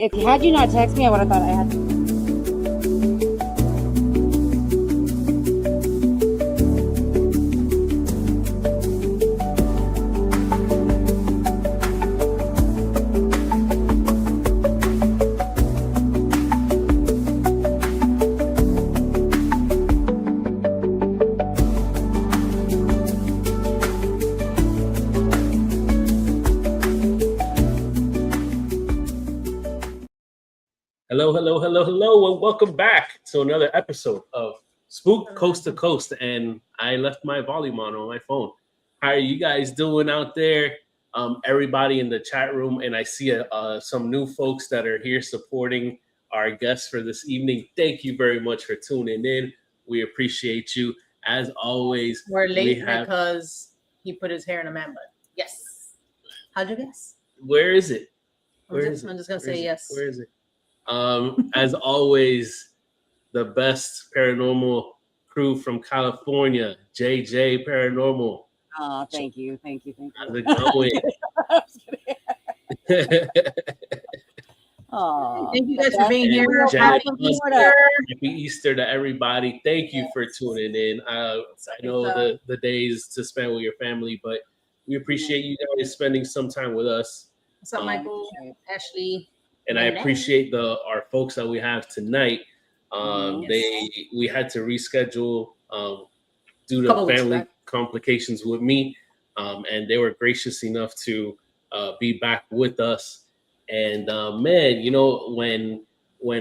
If had you not text me, I would have thought I had. Hello, and welcome back to another episode of Spook Coast to Coast. And I left my volume on my phone. How are you guys doing out there? Everybody in the chat room, and I see some new folks that are here supporting our guests for this evening. Thank you very much for tuning in. We appreciate you. As always, we're late because he put his hair in a man bun. Yes. How'd you guess? Where is it? I'm just gonna say yes. Where is it? As always, the best paranormal crew from California, JJ Paranormal. Oh, thank you. How's it going? Oh, thank you guys for being here. Happy Easter to everybody. Thank you for tuning in. I know the days to spend with your family, but we appreciate you guys spending some time with us. What's up, Michael, Ashley? And I appreciate our folks that we have tonight. We had to reschedule due to family complications with me, and they were gracious enough to be back with us. And man, you know, when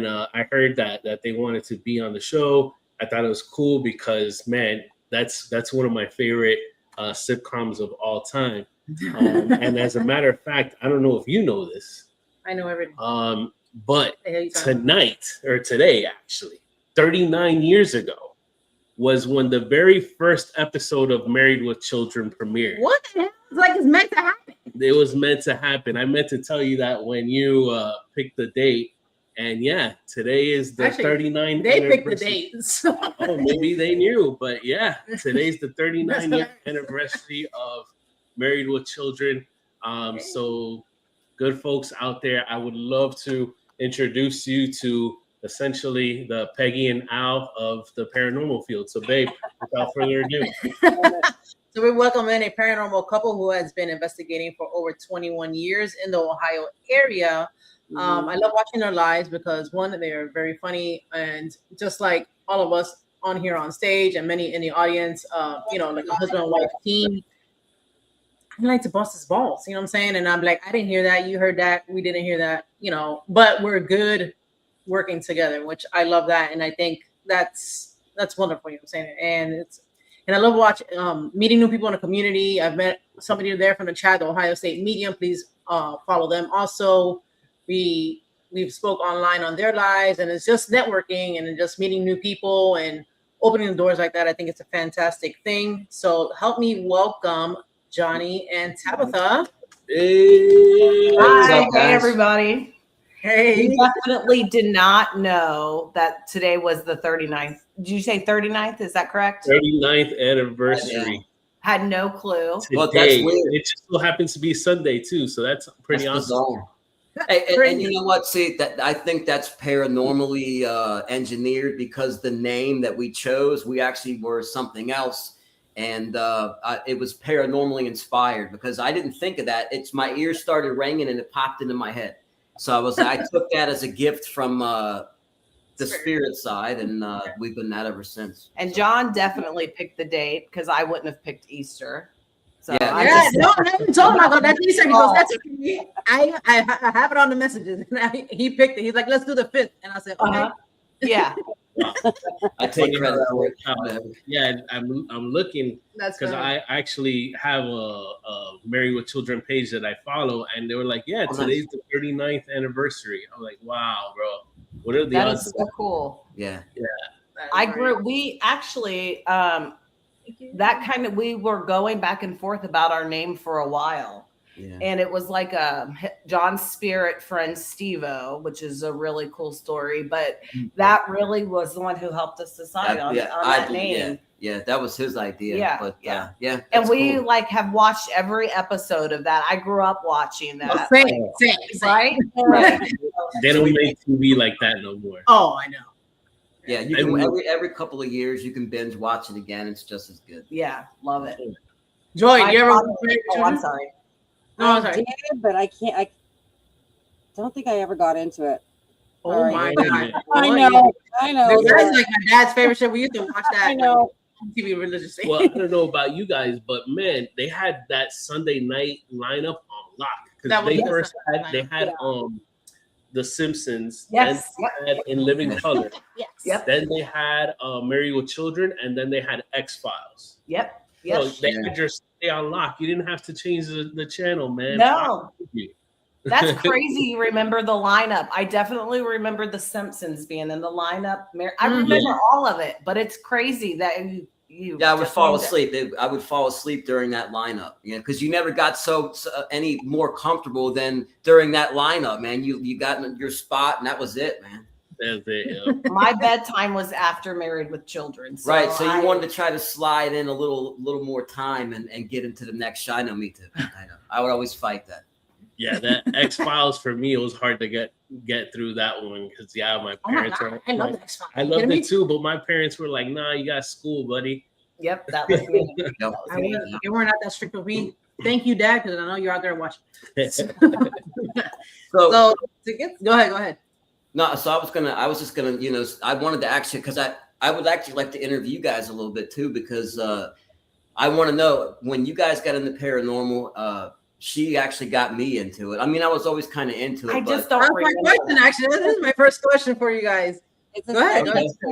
I heard that they wanted to be on the show, I thought it was cool because, man, that's one of my favorite sitcoms of all time. And as a matter of fact, I don't know if you know this. I know everything. But today, actually, 39 years ago, was when the very first episode of Married with Children premiered. What the hell? It's like it's meant to happen. It was meant to happen. I meant to tell you that when you picked the date. And yeah, today is the 39th They anniversary. picked the date. So. Oh, maybe they knew. But yeah, today's the 39th anniversary of Married with Children. So good folks out there, I would love to introduce you to essentially the Peggy and Al of the paranormal field. So babe, without further ado. So we welcome in a paranormal couple who has been investigating for over 21 years in the Ohio area. I love watching their lives because one, they are very funny, and just like all of us on here on stage and many in the audience, like a husband and wife team, I like to bust his balls, you know what I'm saying? And I'm like, I didn't hear that, you heard that, we didn't hear that, but we're good working together, which I love that, and I think that's wonderful, you know what I'm saying? And I love meeting new people in the community. I've met somebody there from the chat, the Ohio State Medium. Please follow them. Also, we've spoke online on their lives, and it's just networking and just meeting new people and opening the doors like that. I think it's a fantastic thing. So help me welcome Johnny and Tabetha. Hey. Hi, hey everybody. Hey. We definitely did not know that today was the 39th. Did you say 39th? Is that correct? 39th anniversary. Had no clue. Today, well, that's weird. It just so happens to be Sunday too, so that's pretty awesome. And you know what? See, that I think that's paranormally engineered, because the name that we chose, we actually were something else. And it was paranormally inspired because I didn't think of that. It's my ears started ringing and it popped into my head. So I took that as a gift from the spirit side, and we've been that ever since. And John definitely picked the date because I wouldn't have picked Easter. So I haven't told him about that Easter because that's I have it on the messages. And he picked it. He's like, let's do the 5th, and I said, okay. Yeah. I take credit for it. Yeah, I'm looking because I actually have a Married with Children page that I follow, and they were like, yeah, today's the 39th anniversary. I'm like, wow, bro, what are the odds? That is so cool. Yeah. We actually we were going back and forth about our name for a while. Yeah. And it was like John's spirit friend Steve-O, which is a really cool story. But that really was the one who helped us decide on that name. Yeah, that was his idea. Yeah, but yeah. And we have watched every episode of that. I grew up watching that. Same. Right? Right. They don't make TV like that no more. Oh, I know. Yeah, you can every couple of years you can binge watch it again. It's just as good. Yeah, love it. Joy, you ever? Oh, I'm sorry. No, I'm sorry. I did, but I can't. I don't think I ever got into it. Oh my God! I know. That's like my dad's favorite show. We used to watch that. I know. On TV religiously. Well, I don't know about you guys, but man, they had that Sunday night lineup on lock because they first had The Simpsons. Yes. Then they had In Living Color. Yes. Yep. Then they had Married with Children, and then they had X-Files. Yep. So they had your stay on lock. You didn't have to change the channel, man. No. That's crazy. You remember the lineup. I definitely remember The Simpsons being in the lineup. I remember all of it, but it's crazy that you I would fall asleep. I would fall asleep during that lineup, because you never got so any more comfortable than during that lineup, man. You got in your spot, and that was it, man. That's it. Yeah. My bedtime was after Married with Children. So right. So you wanted to try to slide in a little more time and get into the next show. I know, me too. I know. I would always fight that. Yeah, that X-Files for me, it was hard to get through that one because my parents were. I love X-Files. I loved it too, but my parents were like, "Nah, you got school, buddy." Yep, that was me. You were not that strict with me. Thank you, Dad, because I know you're out there watching. So go ahead. No, so I was just gonna, I wanted to actually, because I would actually like to interview you guys a little bit too, because I want to know when you guys got into paranormal. She actually got me into it. I mean, I was always kind of into it. I just don't remember. My question, actually, this is my first question for you guys. Go ahead.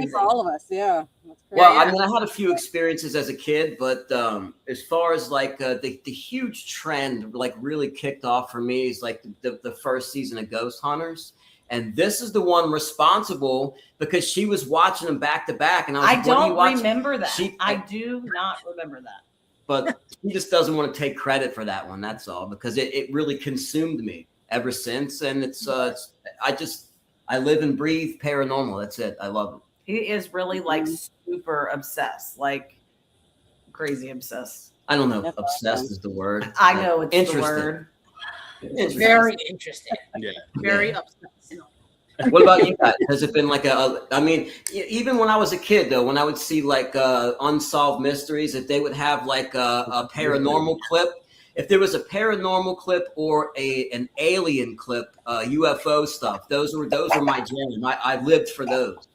For all of us, yeah. Well, I mean, I had a few experiences as a kid, but as far as like the huge trend, like really kicked off for me is like the first season of Ghost Hunters. And this is the one responsible because she was watching them back to back. And I don't remember that. I do not remember that. But he just doesn't want to take credit for that one. That's all, because it really consumed me ever since. And I live and breathe paranormal. That's it. I love it. He is really like super obsessed, like crazy obsessed. I don't know if obsessed is the word. I know it's the word. Very interesting. Yeah. Very obsessed. What about you guys? Has it been like I mean, even when I was a kid, though, when I would see like unsolved mysteries, if they would have like a paranormal clip, if there was a paranormal clip or an alien clip, UFO stuff, those were my jam. I lived for those.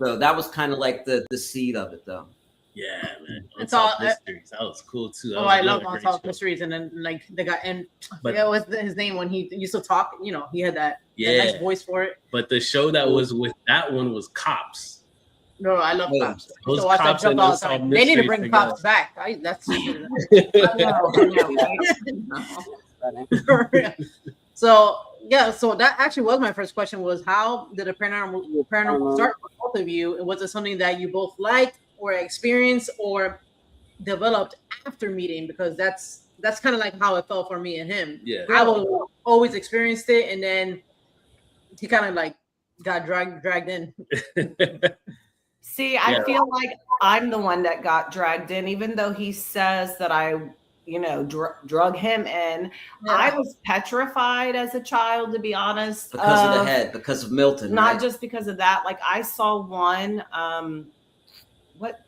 So that was kind of like the seed of it, though. Yeah, man. It's all mysteries. That was cool too. I love Unsolved Mysteries, and then like the guy, and what was his name when he used to talk? He had that nice voice for it. But the show that was with that one was Cops. No, I love Cops. Those Cops and Unsolved They need to Mysteries bring together. Cops back. That's So that actually was my first question: was how did a paranormal start for both of you? And was it something that you both liked or experienced or developed after meeting? Because that's kind of like how it felt for me and him. Yeah, I always experienced it, and then he kind of like got dragged in. See, I feel like I'm the one that got dragged in, even though he says that I drug him in. Yeah. I was petrified as a child, to be honest. Because of the head, because of Milton. Not just because of that. Like I saw one,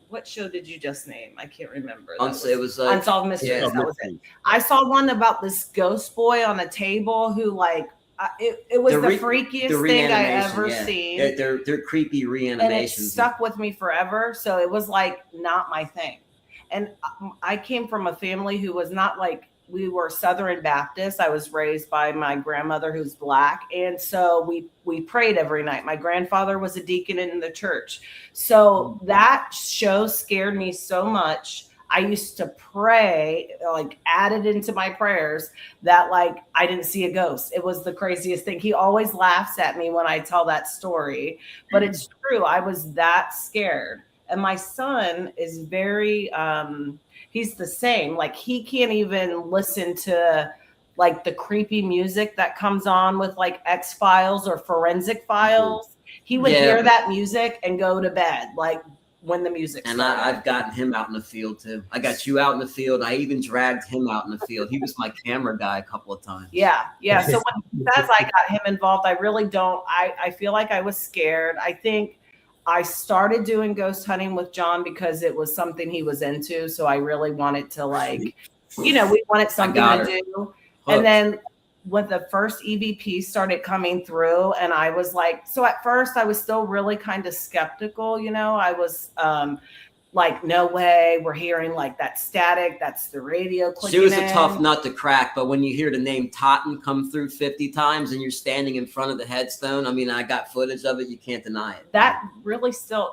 what show did you just name? I can't remember. It was Unsolved Mysteries. Yeah, that was it. I saw one about this ghost boy on a table who like, it was the freakiest thing I ever seen. Yeah, they're creepy reanimations. And it stuck with me forever. So it was like not my thing. And I came from a family who was not like, we were Southern Baptist. I was raised by my grandmother who's Black. And so we prayed every night. My grandfather was a deacon in the church. So that show scared me so much. I used to pray, like added into my prayers that like I didn't see a ghost. It was the craziest thing. He always laughs at me when I tell that story, but it's true. I was that scared. And my son is very, he's the same. Like he can't even listen to like the creepy music that comes on with like X-Files or Forensic Files. He would hear that music and go to bed. Like when the music and started. I've gotten him out in the field too. I got you out in the field. I even dragged him out in the field. He was my camera guy a couple of times. Yeah. So when he says I got him involved, I really don't. I feel like I was scared. I think I started doing ghost hunting with John because it was something he was into. So I really wanted to, like, we wanted something to do. And then when the first EVP started coming through, and I was like, so at first I was still really kind of skeptical, I was like, no way, we're hearing like that static, that's the radio clicking. She was a tough nut to crack, but when you hear the name Totten come through 50 times and you're standing in front of the headstone, I mean, I got footage of it, you can't deny it. That really still,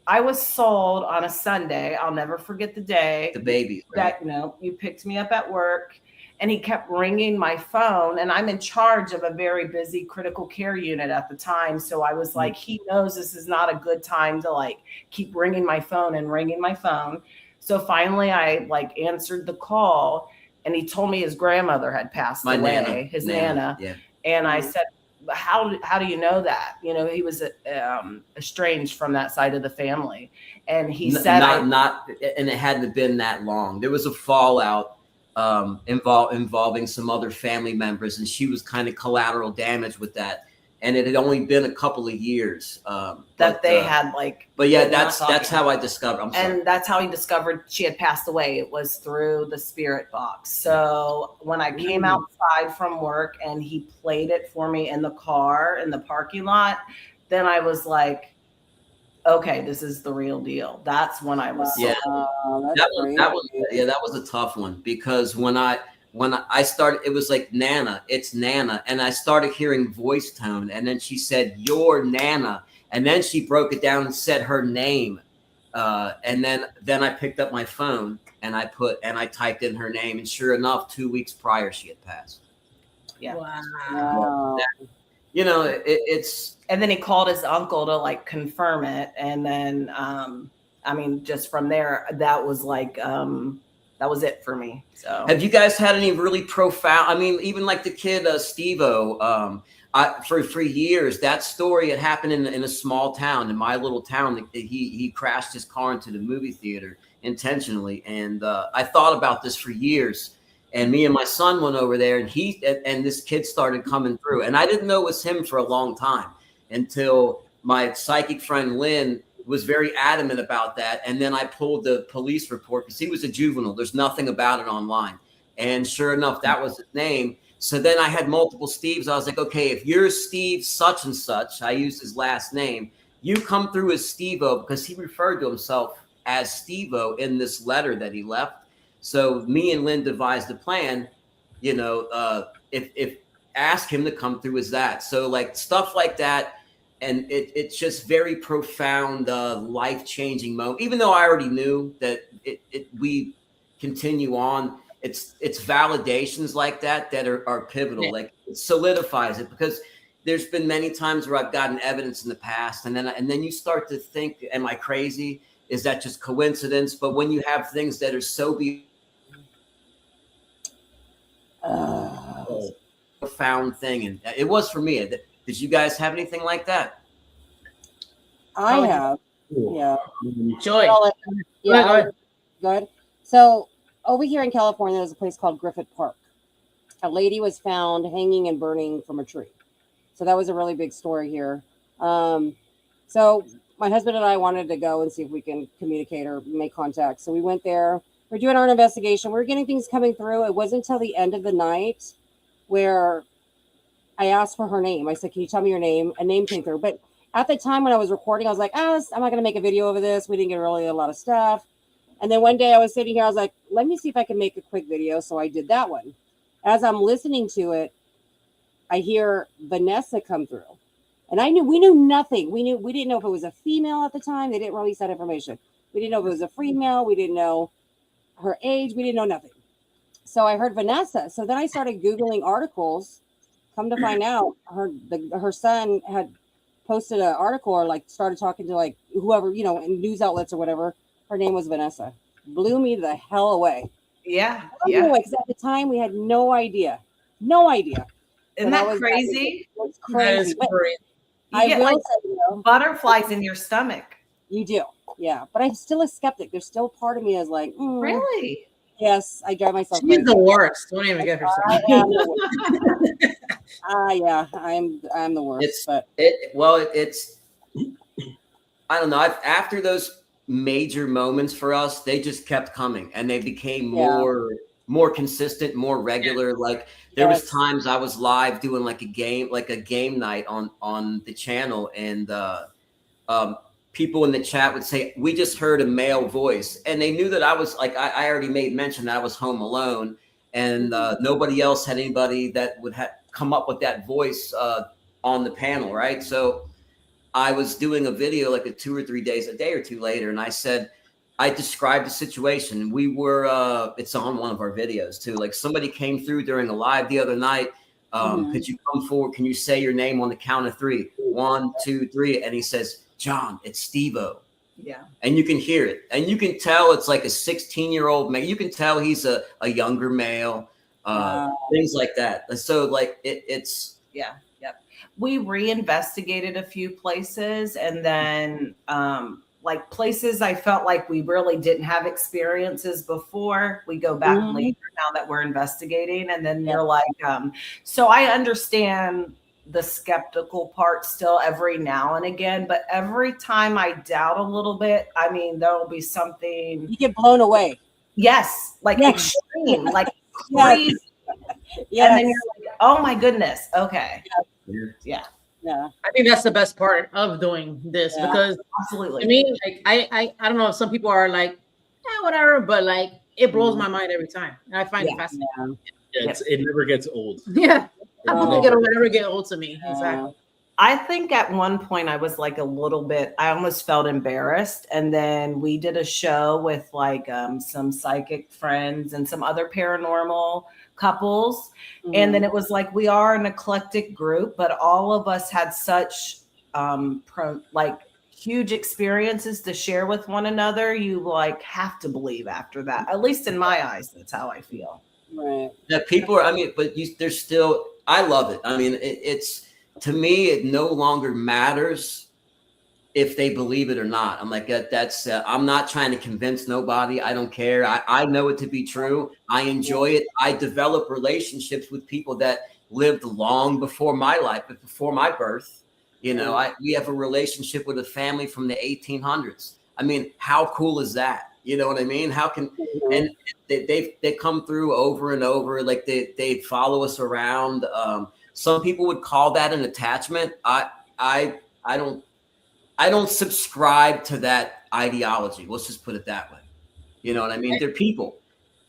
I was sold on a Sunday, I'll never forget the day. The baby. Right? You picked me up at work. And he kept ringing my phone, and I'm in charge of a very busy critical care unit at the time. So I was like, he knows this is not a good time to like keep ringing my phone and ringing my phone. So finally I like answered the call, and he told me his grandmother had passed away, his Nana. Yeah. And I said, how do you know that? He was estranged from that side of the family. And he said, and it hadn't been that long. There was a fallout involving some other family members, and she was kind of collateral damage with that. And it had only been a couple of years that they had like. But yeah, that's how I discovered. And that's how he discovered she had passed away. It was through the spirit box. So when I came outside from work and he played it for me in the car in the parking lot, then I was like, okay, this is the real deal. That's when I was. Yeah, that was a tough one, because when I started, it was like Nana, it's Nana, and I started hearing voice tone, and then she said, "Your Nana," and then she broke it down and said her name, and then I picked up my phone and I typed in her name, and sure enough, 2 weeks prior she had passed. Yeah. Wow. It's. And then he called his uncle to like confirm it. And then, just from there, that was like, that was it for me. So have you guys had any really profound, even like the kid, Steve-O, for years, that story had happened in a small town, in my little town. He crashed his car into the movie theater intentionally. And I thought about this for years. And me and my son went over there, and this kid started coming through. And I didn't know it was him for a long time, until my psychic friend Lynn was very adamant about that. And then I pulled the police report, because he was a juvenile. There's nothing about it online. And sure enough, that was his name. So then I had multiple Steves. I was like, okay, if you're Steve such and such, I used his last name, you come through as Steve-O, because he referred to himself as Steve-O in this letter that he left. So me and Lynn devised a plan, if ask him to come through as that. So like stuff like that. And it's just very profound, life-changing moment. Even though I already knew that we continue on, it's validations like that are pivotal. Like it solidifies it, because there's been many times where I've gotten evidence in the past, and then you start to think, am I crazy? Is that just coincidence? But when you have things that are so profound thing, and it was for me. Did you guys have anything like that? I have. Yeah. Joy. Yeah. Good. So over here in California, there's a place called Griffith Park. A lady was found hanging and burning from a tree. So that was a really big story here. So my husband and I wanted to go and see if we can communicate or make contact. So we went there. We're doing our investigation. We're getting things coming through. It wasn't until the end of the night where I asked for her name. I said, can you tell me your name? A name came through. But at the time when I was recording, I was like, I'm not going to make a video over this. We didn't get really a lot of stuff. And then one day I was sitting here, I was like, let me see if I can make a quick video. So I did that one. As I'm listening to it, I hear Vanessa come through. And we knew nothing. We didn't know if it was a female at the time. They didn't release that information. We didn't know if it was a female. We didn't know her age. We didn't know nothing. So I heard Vanessa. So then I started Googling articles. Come to find out, her son had posted an article or like started talking to like whoever, in news outlets or whatever. Her name was Vanessa. Blew me the hell away. Yeah. Because at the time we had no idea. No idea. Isn't that crazy? It's crazy. You get like butterflies in your stomach. You do. Yeah, but I'm still a skeptic. There's still part of me that's like, Really? Yes, I drive myself She's crazy. the worst. Don't even get her I started. am the worst. Yeah, I'm the worst. It's I don't know. After those major moments for us, they just kept coming, and they became more consistent, more regular. Like there was times I was live doing like a game night on the channel, and people in the chat would say, "We just heard a male voice," and they knew that I was like, I already made mention that I was home alone, and nobody else had anybody that would come up with that voice on the panel, right? So I was doing a video like 2 or 3 days, a day or two later, and I described the situation. We were, it's on one of our videos too. Like somebody came through during a live the other night. Could you come forward? Can you say your name on the count of 3? 1, 2, 3. And he says, "John, it's Steve-O." Yeah. And you can hear it. And you can tell it's like a 16-year-old man. You can tell he's a younger male, things like that. So like it's. Yeah. Yep. We reinvestigated a few places, and then like places I felt like we really didn't have experiences before. We go back later now that we're investigating, and then you're like, so I understand the skeptical part still every now and again, but every time I doubt a little bit, I mean, there'll be something. You get blown away. Yes, like extreme, like crazy. Yes. And then you're like, oh my goodness. Okay. Yeah. I think that's the best part of doing this because absolutely. I mean, like I don't know if some people are like, whatever, but like it blows my mind every time. And I find it fascinating. It never gets old. Yeah. I don't think it'll ever get old to me. Exactly. I think at one point I was like a little bit, I almost felt embarrassed. And then we did a show with like some psychic friends and some other paranormal couples. And then it was like, we are an eclectic group, but all of us had such like huge experiences to share with one another. You like have to believe after that, at least in my eyes, that's how I feel. Right. Yeah, people are, I mean, but there's still, I love it. I mean, it's, to me, it no longer matters if they believe it or not. I'm like, that's, I'm not trying to convince nobody. I don't care. I know it to be true. I enjoy it. I develop relationships with people that lived long before my life, but before my birth. You know, we have a relationship with a family from the 1800s. I mean, how cool is that? You know what I mean? How can, and they come through over and over. Like they follow us around. Some people would call that an attachment. I don't subscribe to that ideology. Let's just put it that way. You know what I mean? They're people.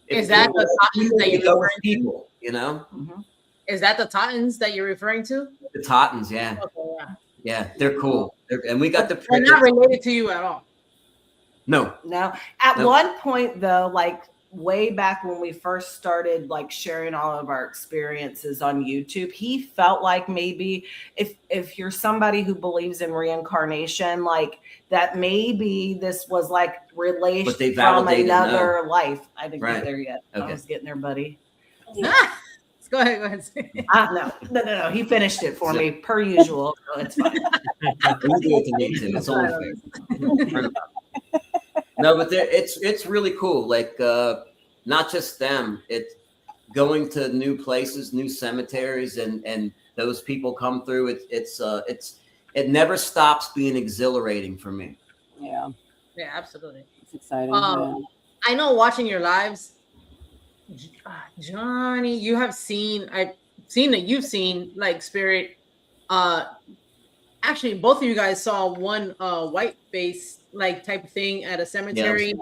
Is that the Tottens that you're referring to? People, you know? Is that the Tottens that you're referring to? The Tottens, yeah. Okay, yeah, they're cool. And we got the. They're not related to you at all. No. At one point, though, like way back when we first started like sharing all of our experiences on YouTube, he felt like maybe if you're somebody who believes in reincarnation, like that maybe this was like relation from another life. I didn't get there yet. Okay. I was getting there, buddy. Go ahead. No. He finished it for me per usual. So it's fine. It's only fair. No, but it's really cool. Like not just them. It's going to new places, new cemeteries, and those people come through. It never stops being exhilarating for me. Yeah, absolutely. It's exciting. I know watching your lives, Johnny, I've seen that you've seen like spirit. Actually, both of you guys saw one white face like type of thing at a cemetery.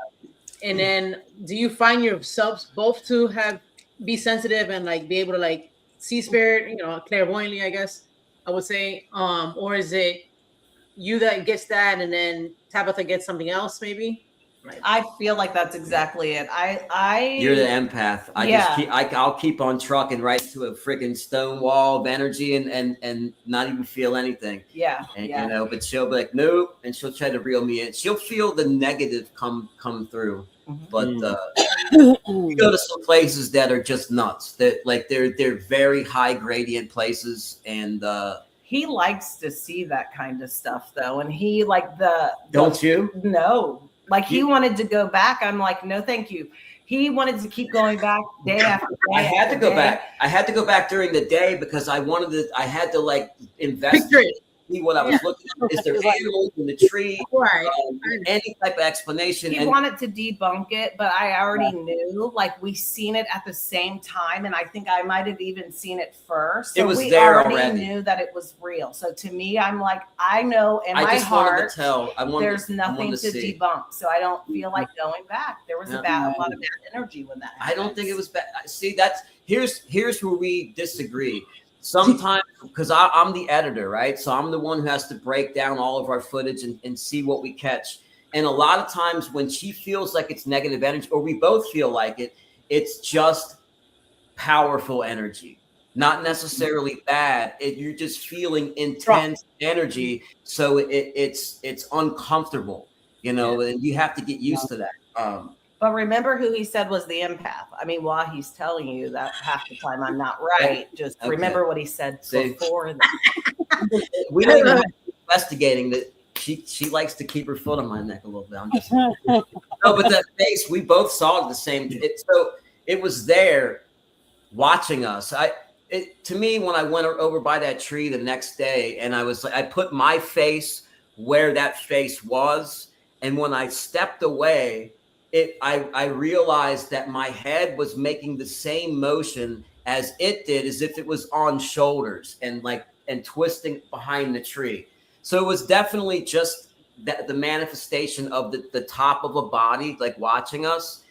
And then do you find yourselves both to be sensitive and like be able to like see spirit, you know, clairvoyantly, I guess I would say, or is it you that gets that and then Tabetha gets something else maybe? Right. I feel like that's exactly it. You're the empath. I'll keep on trucking right to a freaking stone wall of energy and not even feel anything. Yeah. You know, but she'll be like, nope, and she'll try to reel me in. She'll feel the negative come through. But you go to some places that are just nuts. That like they're very high gradient places, and He likes to see that kind of stuff though. And he Don't you? No. Like he wanted to go back. I'm like, no, thank you. He wanted to keep going back day after day. I had to go day. back. I had to go back during the day because I had to like investigate, see what I was looking at. Is there animals in the tree? Right. Any type of explanation. He wanted to debunk it, but I already knew, like we seen it at the same time. And I think I might've even seen it first. So it was we there already knew that it was real. So to me, I'm like, I know in my heart, there's nothing to debunk. So I don't feel like going back. There was a lot of bad energy when that happened. I don't think it was bad. See, here's where we disagree. Sometimes, because I'm the editor, right? So I'm the one who has to break down all of our footage and see what we catch. And a lot of times when she feels like it's negative energy, or we both feel like it, it's just powerful energy, not necessarily bad. You're just feeling intense energy. So it's uncomfortable, you know, and you have to get used to that. But remember who he said was the empath. I mean, while he's telling you that half the time I'm not right, just remember what he said before that. We don't even have to be investigating that. She likes to keep her foot on my neck a little bit. I'm just no, but that face, we both saw the same. So it was there watching us. To me, when I went over by that tree the next day, and I put my face where that face was, and when I stepped away, I realized that my head was making the same motion as it did, as if it was on shoulders and twisting behind the tree. So it was definitely just the manifestation of the top of a body, like watching us.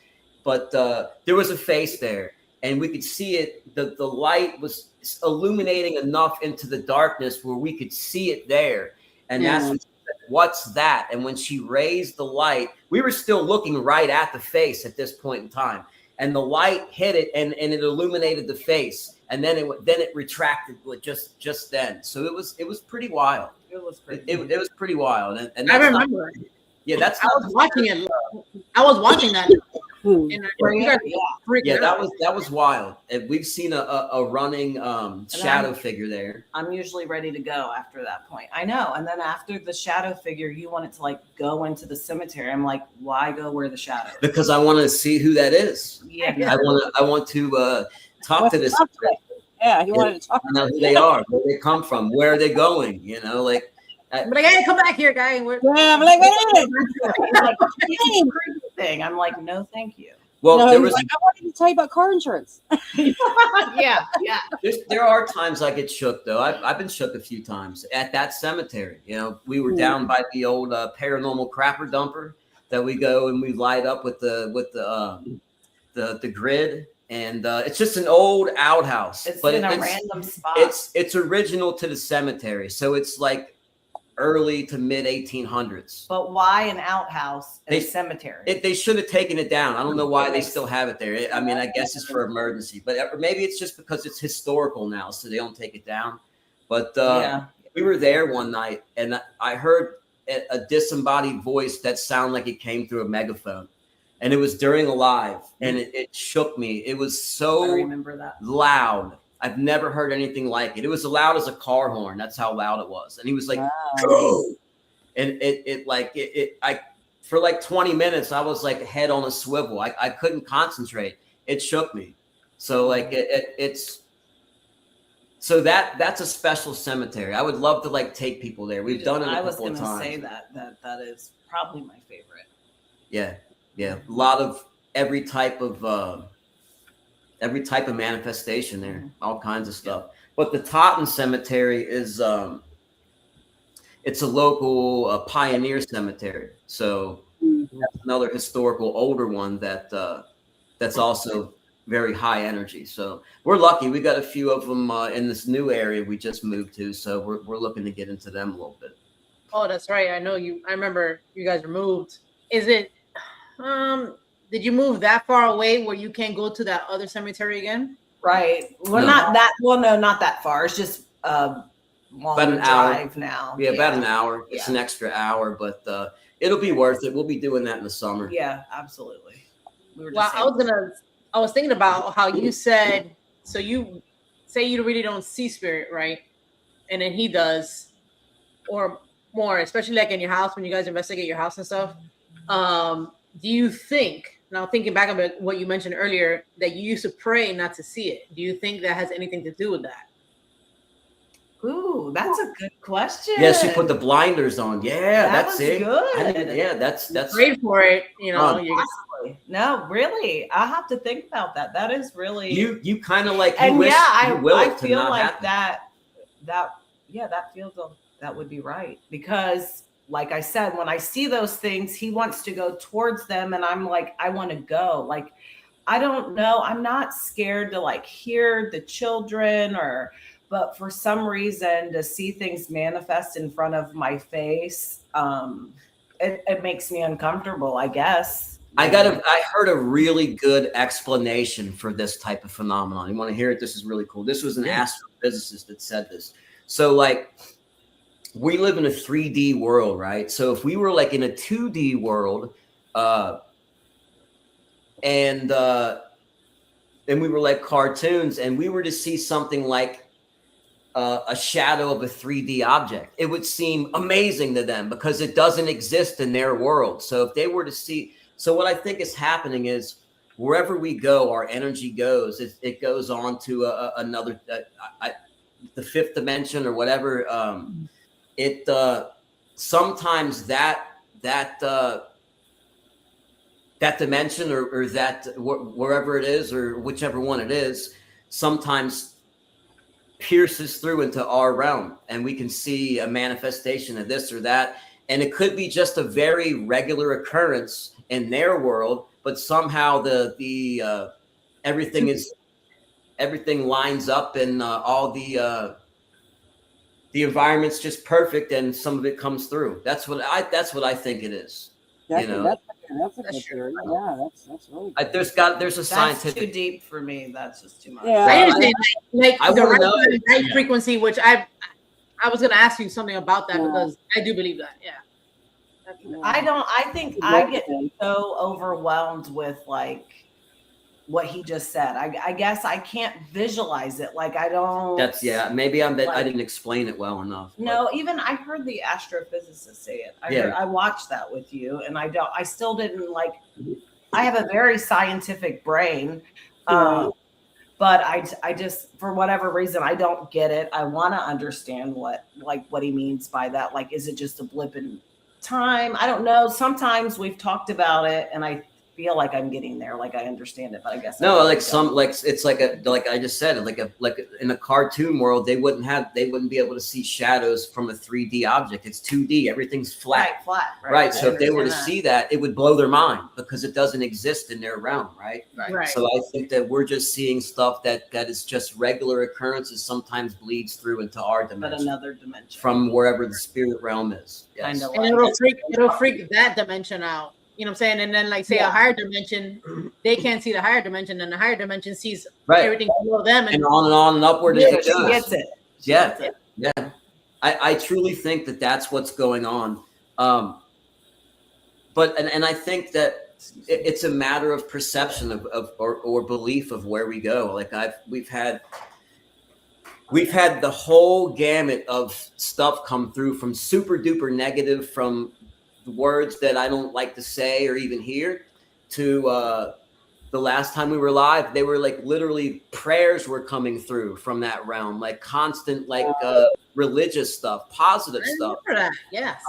But there was a face there, and we could see it. The light was illuminating enough into the darkness where we could see it there. And that's what's that? And when she raised the light, we were still looking right at the face at this point in time. And the light hit it, and it illuminated the face. And then it retracted just then. So it was pretty wild. It was pretty wild. And I remember. Yeah, I was watching it. I was watching that. That was wild. And we've seen a running shadow figure there. I'm usually ready to go after that point. I know. And then after the shadow figure, you want it to go into the cemetery. I'm like, why go where the shadow is? Because I want to see who that is. Yeah. I want to talk to this. Yeah, he wanted to talk. Know who they are, where they come from, where are they going? You know, but hey, come back here, guy. I'm like, wait a minute. I'm like, no, thank you. Well, no, there was. I wanted to tell you about car insurance. yeah. There are times I get shook though. I've been shook a few times at that cemetery. You know, we were down by the old paranormal crapper dumper that we go and we light up with the grid. And it's just an old outhouse. It's in a random spot. It's original to the cemetery, so it's like early to mid 1800s. But why an outhouse in a cemetery? They should have taken it down. I don't know why they still have it there. I mean, I guess it's for emergency, but maybe it's just because it's historical now, so they don't take it down. But we were there one night, and I heard a disembodied voice that sounded like it came through a megaphone. And it was during a live, and it shook me. It was so loud. I've never heard anything like it. It was as loud as a car horn. That's how loud it was. And he was like, "Go!" And I for like 20 minutes, I was like head on a swivel. I couldn't concentrate. It shook me. So that's a special cemetery. I would love to take people there. We've done it a couple of times. I was going to say that is probably my favorite. Yeah. Yeah, a lot of every type of manifestation there, all kinds of stuff. But the Totten Cemetery is it's a local pioneer cemetery, so that's another historical older one that's also very high energy. So we're lucky. We got a few of them in this new area we just moved to, so we're looking to get into them a little bit. Oh, that's right. I remember you guys were moved. Is it? Did you move that far away where you can't go to that other cemetery again? Right. Well, not that far. It's just about an drive hour now. Yeah, about an hour. It's an extra hour, but it'll be worth it. We'll be doing that in the summer. Yeah, absolutely. I was thinking about how you said, so you say you really don't see spirit, right? and then he does, or more, especially like in your house when you guys investigate your house and stuff. Do you think, now thinking back about what you mentioned earlier, that you used to pray not to see it? Do you think that has anything to do with that? Ooh, that's a good question. Yeah, she put the blinders on. Yeah, that's it. Good. Yeah, that's Prayed for it, you know. No, really, I have to think about that. That is really you kind of like. And wish yeah, you will I to feel not like happen. that feels that would be right, because like I said, when I see those things, he wants to go towards them, and I'm like, I want to go. Like, I don't know, I'm not scared to like hear the children but for some reason to see things manifest in front of my face, it makes me uncomfortable, I guess. I heard a really good explanation for this type of phenomenon. You want to hear it? This is really cool. This was an astrophysicist that said this. So like, we live in a 3D world, right? So if we were like in a 2D world, and we were like cartoons, and we were to see something like a shadow of a 3D object, it would seem amazing to them because it doesn't exist in their world. So if they were to see, so what I think is happening is wherever we go, our energy goes. It goes on to another, the fifth dimension or whatever. Sometimes that dimension or that wherever it is or whichever one it is, sometimes pierces through into our realm, and we can see a manifestation of this or that, and it could be just a very regular occurrence in their world, but somehow the everything lines up, and all the environment's just perfect, and some of it comes through. That's what I think it is. That's a good theory. Yeah, that's really good. There's a scientific. That's too deep for me. That's just too much. Yeah. I understand, like I the wanna right frequency, which I was going to ask you something about that, because I do believe that. Yeah. I think I get so overwhelmed with like what he just said. I guess I can't visualize it. Like I don't. Maybe I didn't explain it well enough. No, even I heard the astrophysicist say it. I watched that with you, and I still didn't like. I have a very scientific brain, but I just, for whatever reason, I don't get it. I want to understand what he means by that. Like, is it just a blip in time? I don't know. Sometimes we've talked about it, and I feel like I'm getting there, like I understand it, but I guess no, it's like I just said, like in a cartoon world, they wouldn't be able to see shadows from a 3D object. It's 2D, everything's flat. Right. So if they were to see that, it would blow their mind because it doesn't exist in their realm, right? So I think that we're just seeing stuff that is just regular occurrences, sometimes bleeds through into our dimension, but another dimension from wherever the spirit realm is. Yes. And it'll freak that dimension out. You know what I'm saying? And then, like, say a higher dimension, they can't see the higher dimension, and the higher dimension sees everything below them, and on and upward. She gets it. Yeah. I truly think that that's what's going on. But I think that it's a matter of perception or belief of where we go. Like we've had the whole gamut of stuff come through, from super duper negative, from words that I don't like to say or even hear, to the last time we were live, they were like literally prayers were coming through from that realm, like constant, like religious stuff, positive stuff. Yes.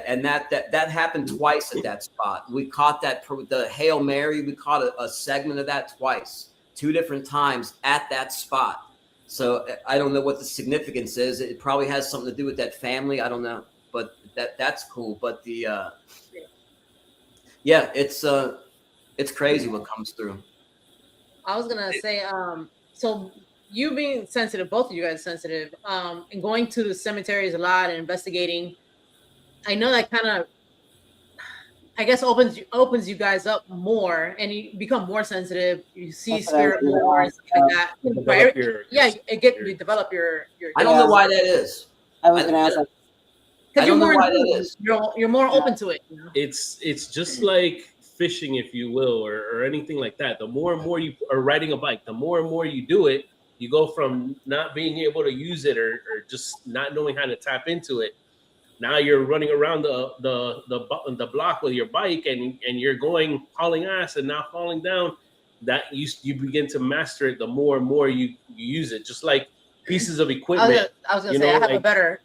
And that happened twice at that spot. We caught that, the Hail Mary, we caught a segment of that twice, 2 different times at that spot. So I don't know what the significance is. It probably has something to do with that family. I don't know, but that's cool. But it's crazy what comes through. I was gonna say, so you being sensitive, both of you guys sensitive, and going to the cemeteries a lot and investigating, I know that kind of, I guess, opens you guys up more, and you become more sensitive. You see spirit more and stuff like that. You develop your. I don't know why that is. I was gonna ask. Because you're more open to it. You know? It's just like fishing, if you will, or anything like that. The more and more you are riding a bike, the more and more you do it, You go from not being able to use it or just not knowing how to tap into it. Now you're running around the block with your bike and you're going hauling ass and not falling down. That you begin to master it the more and more you use it. Just like pieces of equipment. I was gonna say, I have a better,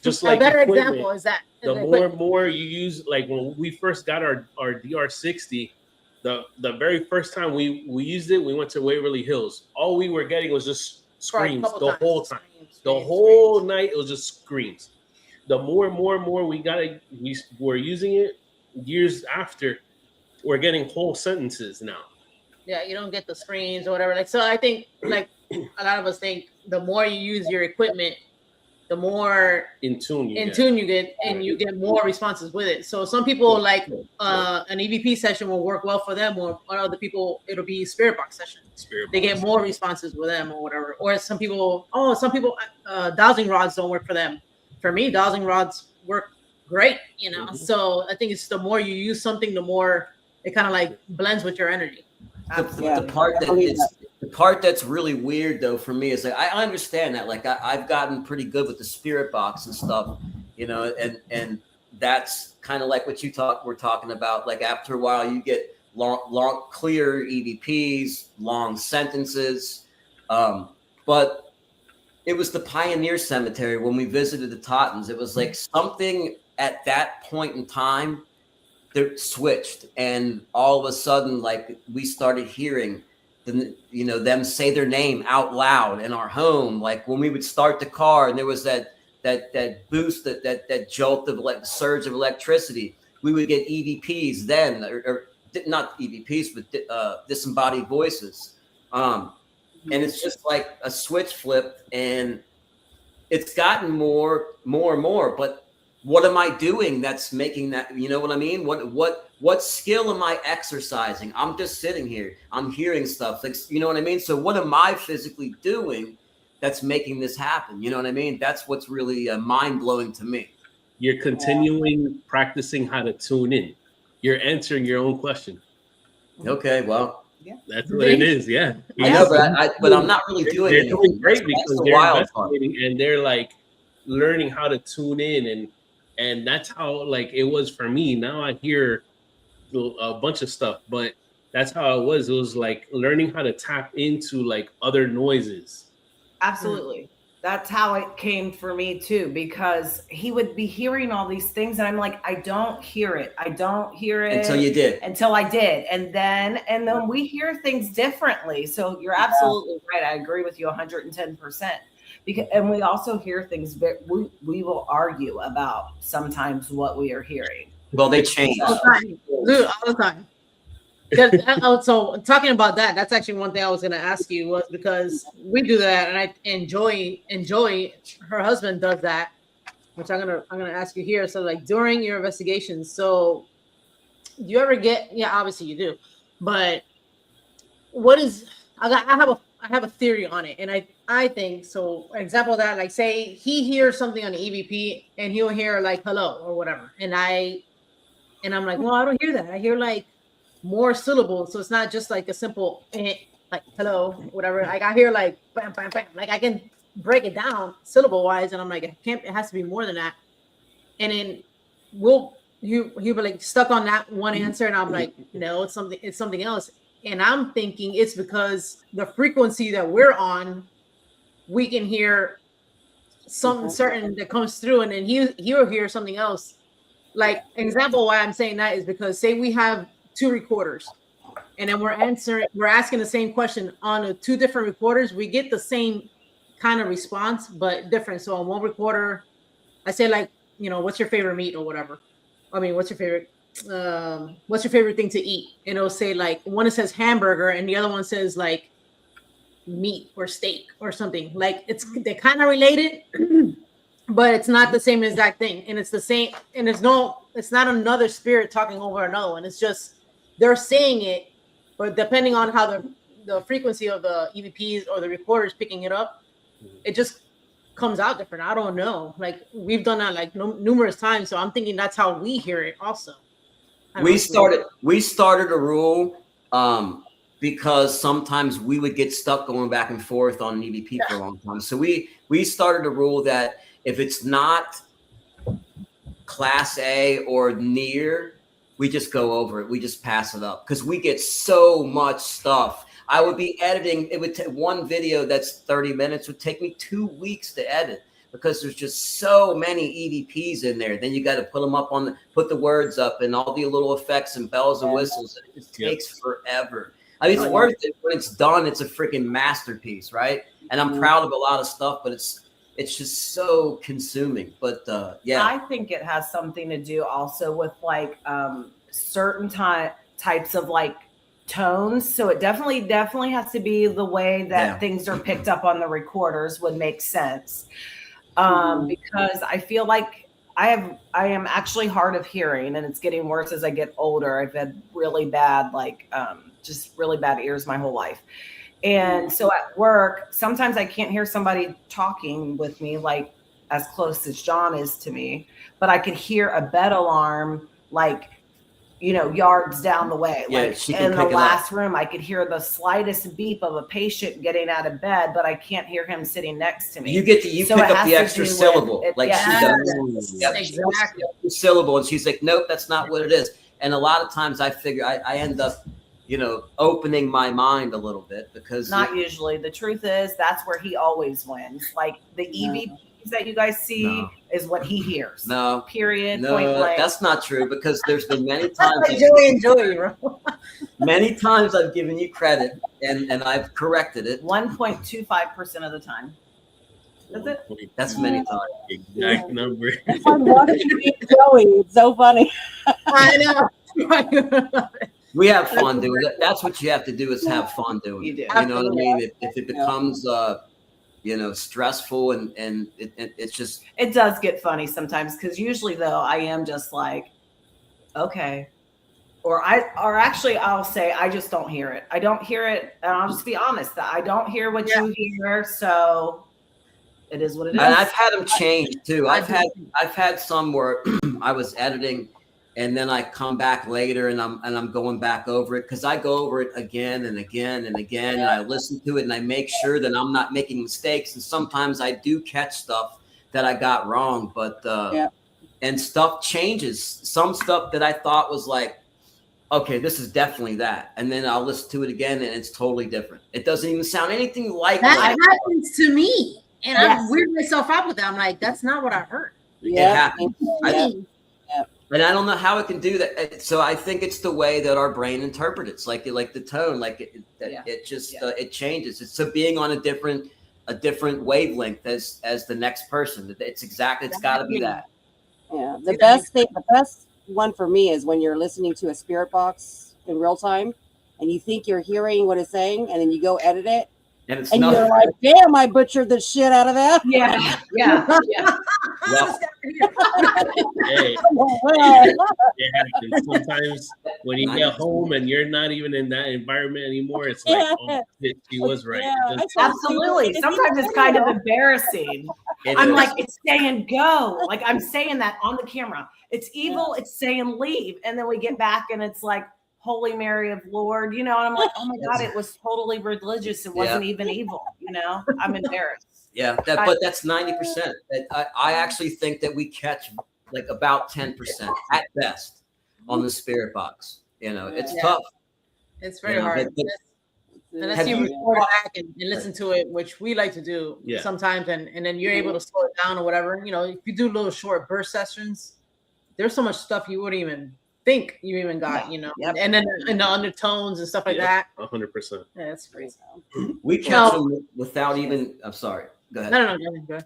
just like a better example is that the more and more you use, like when we first got our DR60, the very first time we used it, we went to Waverly Hills. All we were getting was just screams the whole time. The whole night it was just screams. The more and more we were using it, years after, we're getting whole sentences now. Yeah, you don't get the screens or whatever. Like, so I think, like, a lot of us think the more you use your equipment, the more in tune you get, and you get more responses with it. So some people like an EVP session will work well for them, or other people it'll be spirit box session. They get more responses with them or whatever. Or some people dowsing rods don't work for them. For me, dowsing rods work great, you know. So I think it's the more you use something, the more it kind of like blends with your energy. The part that's really weird though for me is like I understand that, like I've gotten pretty good with the spirit box and stuff, you know, and that's kind of like what we're talking about. Like after a while, you get long clear EVPs, long sentences, but it was the Pioneer Cemetery when we visited the Tottens. It was like something at that point in time that switched, and all of a sudden, like we started hearing them say their name out loud in our home. Like when we would start the car, and there was that boost, that jolt of like the surge of electricity. We would get EVPs then, or not EVPs, but disembodied voices. And it's just like a switch flip, and it's gotten more and more. But what am I doing that's making that? You know what I mean? What skill am I exercising? I'm just sitting here. I'm hearing stuff. Like, you know what I mean? So what am I physically doing that's making this happen? You know what I mean? That's what's really mind blowing to me. You're continuing practicing how to tune in. You're answering your own question. Okay, well. Yeah. That's what it is. Yeah. I know, but I'm not really doing it. They're doing great because they're investigating and they're like learning how to tune in, and that's how like it was for me. Now I hear a bunch of stuff, but that's how it was. It was like learning how to tap into like other noises. Absolutely. That's how it came for me too, because he would be hearing all these things and I'm like, I don't hear it. I don't hear it. Until you did. Until I did. And then we hear things differently. So you're absolutely right. I agree with you 110%. And we also hear things, we will argue about sometimes what we are hearing. Well, they change. All the time. So talking about that, that's actually one thing I was going to ask you, was because we do that, and I enjoy. Her husband does that, which I'm gonna ask you here. So like during your investigations, so do you ever get? Yeah, obviously you do, but what is? I have a theory on it, and I think so. An example of that, like say he hears something on the EVP, and he'll hear like hello or whatever, and I'm like, well, I don't hear that. I hear like more syllables, so it's not just like a simple like hello, whatever. Like I hear like bam, bam, bam. Like I can break it down syllable wise, and I'm like, it has to be more than that. And then he'll be like stuck on that one answer, and I'm like, no, it's something else. And I'm thinking it's because the frequency that we're on, we can hear something certain that comes through, and then he'll hear something else. Like an example why I'm saying that is because say we have 2 recorders, and then we're asking the same question on the 2 different recorders. We get the same kind of response, but different. So on one recorder, I say like, what's your favorite meat or whatever. I mean, what's your favorite thing to eat? And it'll say like one, it says hamburger, and the other one says like meat or steak or something. Like they're kind of related, but it's not the same exact thing. And it's the same, and it's not another spirit talking over another one. It's just they're saying it, but depending on how the frequency of the EVPs or the recorder is picking it up, it just comes out different. I don't know. Like we've done that like numerous times, so I'm thinking that's how we hear it also. We started a rule because sometimes we would get stuck going back and forth on an EVP for a long time. So we started a rule that if it's not class A or near, we just go over it. We just pass it up because we get so much stuff. I would be editing. It would take one video that's 30 minutes would take me 2 weeks to edit because there's just so many EVPs in there. Then you got to put them up put the words up and all the little effects and bells and whistles. It just takes forever. I mean, it's worth it when it's done. It's a freaking masterpiece, right? And I'm proud of a lot of stuff, but it's just so consuming. But I think it has something to do also with like certain types of like tones. So it definitely has to be the way that things are picked up on the recorders would make sense. Because I feel like I am actually hard of hearing, and it's getting worse as I get older. I've had really bad, just really bad ears my whole life. And so at work, sometimes I can't hear somebody talking with me, like as close as John is to me, but I could hear a bed alarm, like, yards down the way. Like in the last room, I could hear the slightest beep of a patient getting out of bed, but I can't hear him sitting next to me. You pick up the extra syllable, she does. Exactly. Syllable, and she's like, nope, that's not what it is. And a lot of times I figure I end up, opening my mind a little bit because not usually. The truth is that's where he always wins. Like the EVPs that you guys see is what he hears. No. Period. No, point blank. That's not true because there's been many times. Joey, bro. Many times I've given you credit and I've corrected it. 1.25% of the time. That's it. That's many times. Exact number. I'm watching Joey. It's so funny. I know. We have fun doing it. That's what you have to do is have fun doing it. You do. You know what I mean? If it becomes, stressful and it's just. It does get funny sometimes because usually though I am just like, okay. Or actually I'll say, I just don't hear it. I don't hear it. And I'll just be honest that I don't hear what you hear. So it is what it is. And I've had them change too. I've had some where I was editing and then I come back later and I'm going back over it because I go over it again and again and again and I listen to it and I make sure that I'm not making mistakes. And sometimes I do catch stuff that I got wrong, but and stuff changes. Some stuff that I thought was like, okay, this is definitely that. And then I'll listen to it again and it's totally different. It doesn't even sound anything like that. Happens to me. And I weird myself out with that. I'm like, that's not what I heard. It happens. And I don't know how it can do that. So I think it's the way that our brain interprets it. It's like the tone, it just it changes. It's so being on a different wavelength as the next person. It's got to be that. Yeah. The best one for me is when you're listening to a spirit box in real time and you think you're hearing what it's saying and then you go edit it. And you're like, damn, I butchered the shit out of that. Yeah. Well, hey, it happens. Sometimes when you get home and you're not even in that environment anymore, it's like, oh, shit, she was right. Yeah, absolutely. Sometimes it's kind of embarrassing. I'm like, it's saying go. Like I'm saying that on the camera. It's evil. It's saying leave. And then we get back and it's like, Holy Mary of Lord, and I'm like, oh my God, it was totally religious. It wasn't even evil, I'm embarrassed. Yeah, but that's 90%. I actually think that we catch like about 10% at best on the spirit box. It's tough. It's very hard. Unless you record back and listen to it, which we like to do sometimes, and then you're able to slow it down or whatever. If you do little short burst sessions, there's so much stuff you wouldn't even think you even got, and then in the undertones and stuff like that. 100%. Yeah, that's crazy. We catch them without even. I'm sorry. Go ahead. No, go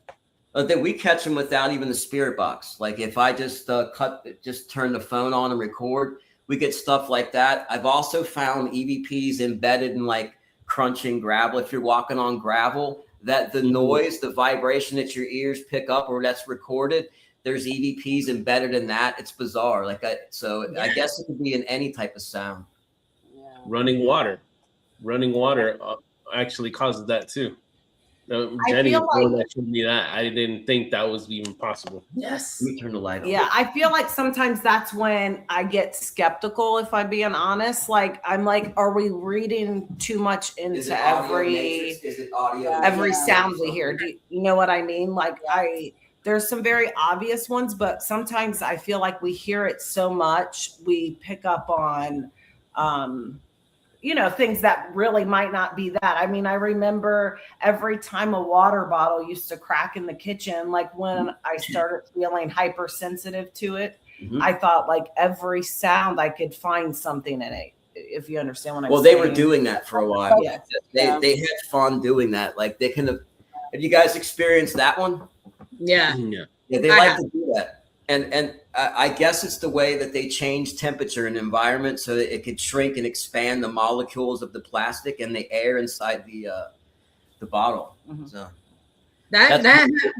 ahead. We catch them without even the spirit box. Like if I just turn the phone on and record, we get stuff like that. I've also found EVPs embedded in like crunching gravel. If you're walking on gravel, that the noise, the vibration that your ears pick up or that's recorded. There's EVPs embedded in that. It's bizarre. I guess it could be in any type of sound. Yeah. Running water actually causes that too. Jenny feel was the one like- that showed me that. I didn't think that was even possible. Yes. Let me turn the light on. Yeah, I feel like sometimes that's when I get skeptical, if I'm being honest. Like, I'm like, are we reading too much Is into it audio every matrix? Is it audio? every Yeah. sound we hear? Do you know what I mean? Like, there's some very obvious ones, but sometimes I feel like we hear it so much, we pick up on things that really might not be that. I mean, I remember every time a water bottle used to crack in the kitchen, like when I started feeling hypersensitive to it, I thought like every sound I could find something in it, if you understand what I'm saying. Well, they were doing that for a while. Yeah. They had fun doing that. Like they have you guys experienced that one? Yeah. Yeah. Yeah, they I like have. to do that. And I guess it's the way that they change temperature and environment so that it could shrink and expand the molecules of the plastic and the air inside the bottle. So That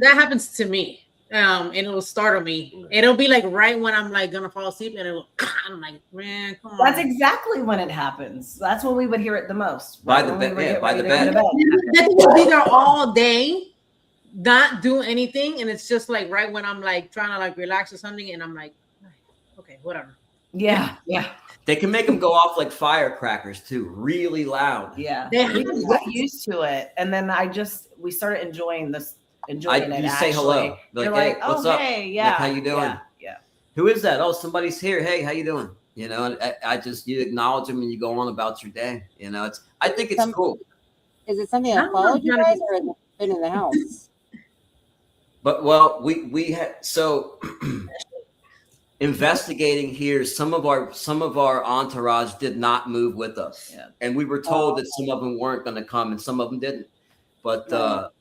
happens to me. And it'll startle me. It'll be like right when I'm like gonna fall asleep, and it'll. I'm like, man, come on. That's exactly when it happens. That's when we would hear it the most. By right the when we bed, would yeah, get by ready the to go to bed. That thing will be there all day, not do anything, and it's just like right when I'm like trying to like relax or something, and I'm like, okay, whatever. Yeah. they can make them go off like firecrackers too, really loud. Yeah. They We have got used to it. And then we started enjoying it. You Actually. say hello. Like, You're hey, like, what's oh, up? hey, yeah. Like, how you doing? Yeah. Who is that? Oh, somebody's here. Hey, how you doing? You know, and I just, you acknowledge them and you go on about your day. You know, I think it's cool. Is it something that I'm followed you not guys, or has it been in the house? But well, we had so investigating here. Some of our entourage did not move with us, and we were told that some of them weren't going to come, and some of them didn't. But a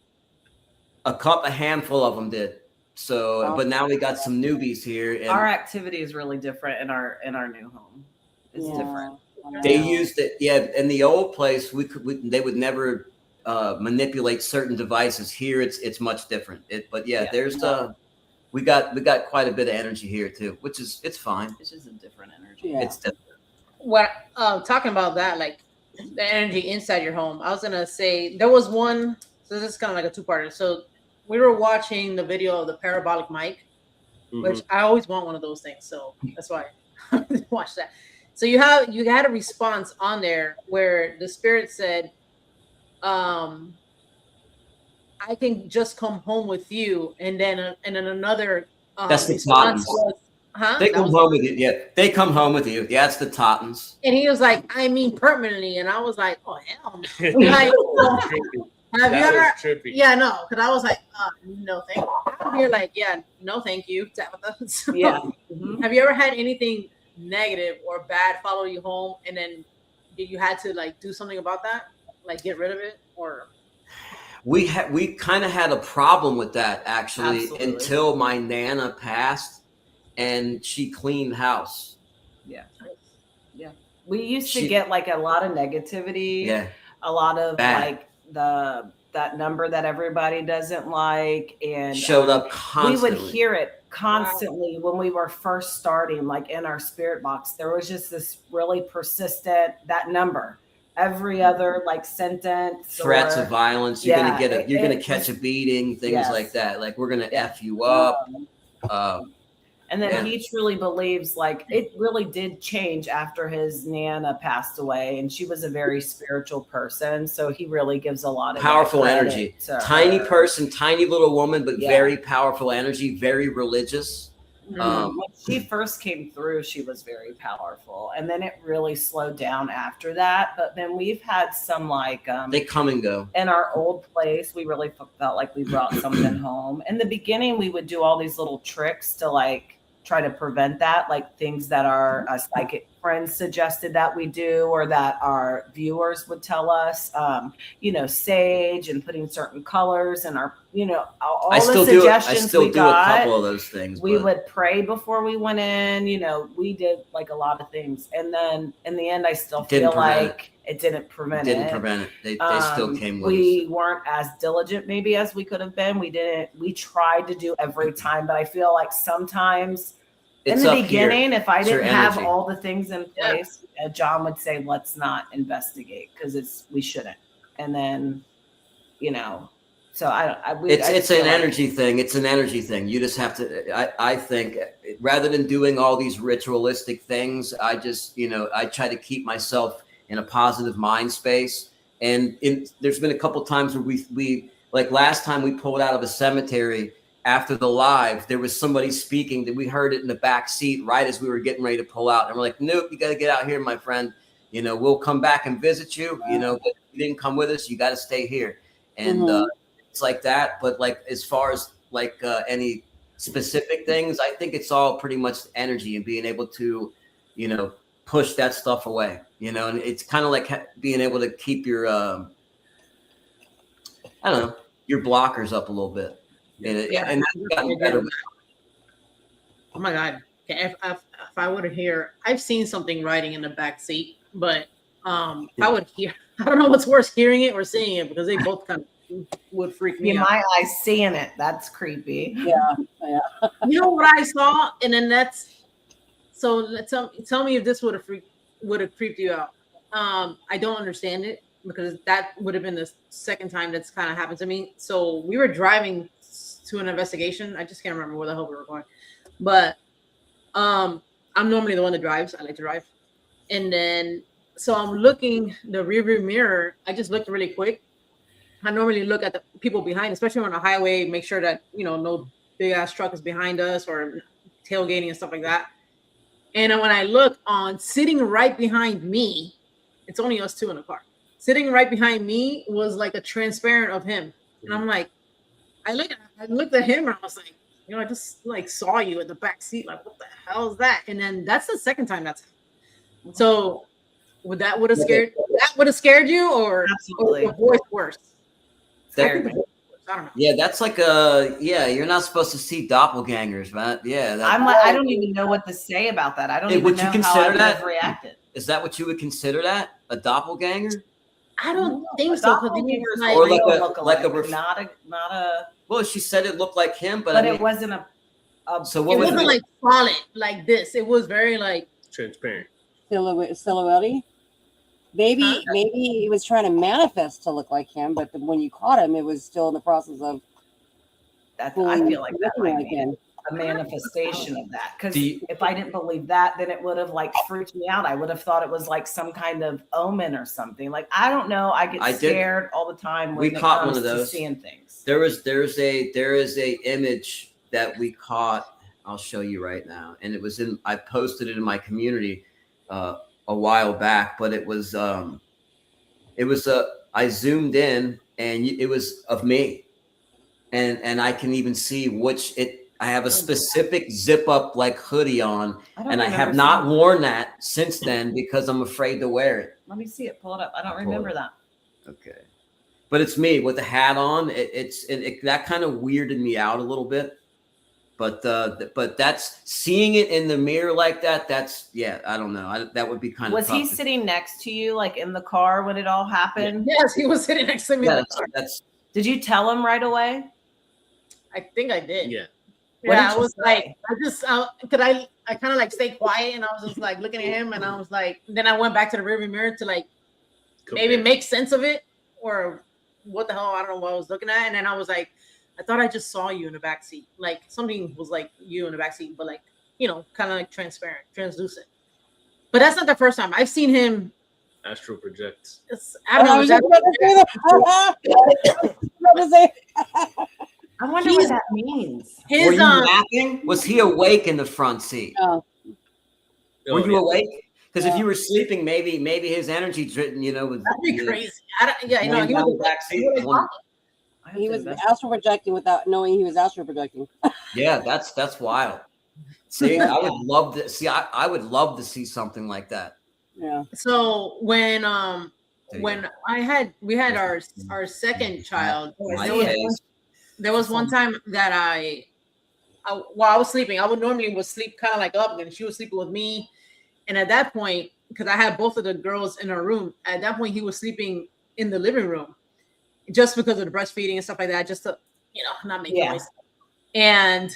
handful of them did. So, but now we got some newbies here, and Our activity is really different in our new home. It's different. they used it. Yeah, in the old place, they would never manipulate certain devices. Here, it's much different. There's we got quite a bit of energy here too, which is it's fine. It's just a different energy. Yeah. It's different. What talking about that, like the energy inside your home. I was gonna say there was one. So this is kind of like a two-parter. So we were watching the video of the parabolic mic, which I always want one of those things. So that's why I watched that. So you had a response on there where the spirit said, I can just come home with you, and then another That's the response Tottens. was, They come home with you. Yeah, they come home with you. Yeah, it's the Tottens. and he was like, I mean permanently, and I was like, oh hell no. Like, have you ever? Trippy. Yeah, no, because I was like, no, thank you. You're like, yeah, no, thank you, Tabetha. So, Yeah. Have you ever had anything negative or bad follow you home, and then you had to like do something about that, like get rid of it, or? We kind of had a problem with that actually. Absolutely. Until my Nana passed, and she cleaned house. Yeah. We used to get like a lot of negativity. Yeah, A lot of Bad. like that number that everybody doesn't like, and showed up constantly. we would hear it constantly when we were first starting, like in our spirit box. There was just this really persistent that number every other like sentence, threats or, of violence. You're Yeah, you're gonna it catch a was- beating, things Yes. like that. Like we're gonna F you up. And then Yeah. he truly believes like it really did change after his Nana passed away, and she was a very spiritual person. So he really gives a lot of Powerful credit energy. to Tiny her. person, tiny little woman, but Yeah. very powerful energy, very religious. When she first came through, she was very powerful, and then it really slowed down after that. But then we've had some like They come and go. in our old place, we really felt like we brought something home. In the beginning, we would do all these little tricks to like try to prevent that, like things that our psychic friends suggested that we do, or that our viewers would tell us, sage and putting certain colors in our, all I the still do. I suggestions still we do got. a couple of those things. We but would pray before we went in, we did like a lot of things. And then in the end, I still Didn't feel prevent like it didn't prevent didn't it. prevent it. They still came with We us. weren't as diligent maybe as we could have been. We tried to do every time, but I feel like sometimes It's in the up here. beginning, if I It's your didn't have energy. all the things in place, John would say, let's not investigate because we shouldn't. And then, So it's an energy thing. It's an energy thing. You just have to. I think rather than doing all these ritualistic things, I just I try to keep myself in a positive mind space. And there's been a couple times where we like last time we pulled out of a cemetery after the live, there was somebody speaking that we heard it in the back seat right as we were getting ready to pull out, and we're like, nope, you got to get out here, my friend. We'll come back and visit you. But you didn't come with us. You got to stay here. And it's like that. But like as far as like any specific things, I think it's all pretty much energy and being able to, push that stuff away. And it's kind of like being able to keep your, I don't know, your blockers up a little bit. And that's gotten better. Oh my God. Okay, if I would hear, I've seen something riding in the back seat, but if I would hear, I don't know what's worse, hearing it or seeing it, because they both kind of would freak me out. In my eyes, seeing it, that's creepy. Yeah. You know what I saw, and then so tell me if this would have creeped you out. I don't understand it, because that would have been the second time that's kind of happened to me. So we were driving to an investigation. I just can't remember where the hell we were going, but I'm normally the one that drives. I like to drive. And then, so I'm looking the rearview mirror. I just looked really quick. I normally look at the people behind, especially on a highway, make sure that, no big ass truck is behind us or tailgating and stuff like that. And when I look on sitting right behind me, it's only us two in the car. Sitting right behind me was like a transparent of him. And I'm like, I looked at him and I was like, I just like saw you in the back seat. Like, what the hell is that? And then that's the second time that's happened. So would have scared you, or the voice worse? I don't know. Yeah, that's like you're not supposed to see doppelgangers, man. Yeah. I don't even know what to say about that. I don't even know how I would have reacted. Is that what you would consider that? A doppelganger? I don't think so. Or like a not a. Well, she said it looked like him, but it wasn't a. So what was it? It wasn't like solid like this. It was very like transparent. Silhouette. Maybe he was trying to manifest to look like him, but when you caught him, it was still in the process of. I feel like that might be a manifestation of that. Because if I didn't believe that, then it would have like freaked me out. I would have thought it was like some kind of omen or something. Like, I don't know. I get scared all the time when it comes to seeing things. There is a image that we caught. I'll show you right now, and I posted it in my community a while back, but it was I zoomed in and it was of me, and I can even see I have a specific zip up like hoodie on, and I have not worn that since then because I'm afraid to wear it. Let me see it. Pull it up. I don't remember that. Okay. But it's me with the hat on. That kind of weirded me out a little bit. But that's seeing it in the mirror like that. That's I don't know. That would be kind of. Was he sitting next to you, like in the car when it all happened? Yes, he was sitting next to me. Did you tell him right away? I think I did. Yeah. Yeah, I was like, I kind of like stayed quiet, and I was just like looking at him, and I was like, then I went back to the rearview mirror to like maybe make sense of it, or what the hell, I don't know what I was looking at, and then I was like, I thought I just saw you in the back seat, like something was like you in the back seat, but like kind of like transparent, translucent. But that's not the first time I've seen him astral project. I don't know. I wonder what that means. Were you napping? Was he awake in the front seat? Oh. Were you awake? Because if you were sleeping, maybe his energy, was. That'd be crazy. He was the back seat. He was astral projecting without knowing he was astral projecting. Yeah, that's wild. See, I would love to see. I would love to see something like that. Yeah. So when we had our second child, there was one time that while I was sleeping, I would normally sleep kind of like up, and she was sleeping with me. And at that point, because I had both of the girls in our room, at that point he was sleeping in the living room, just because of the breastfeeding and stuff like that, just to not make noise. And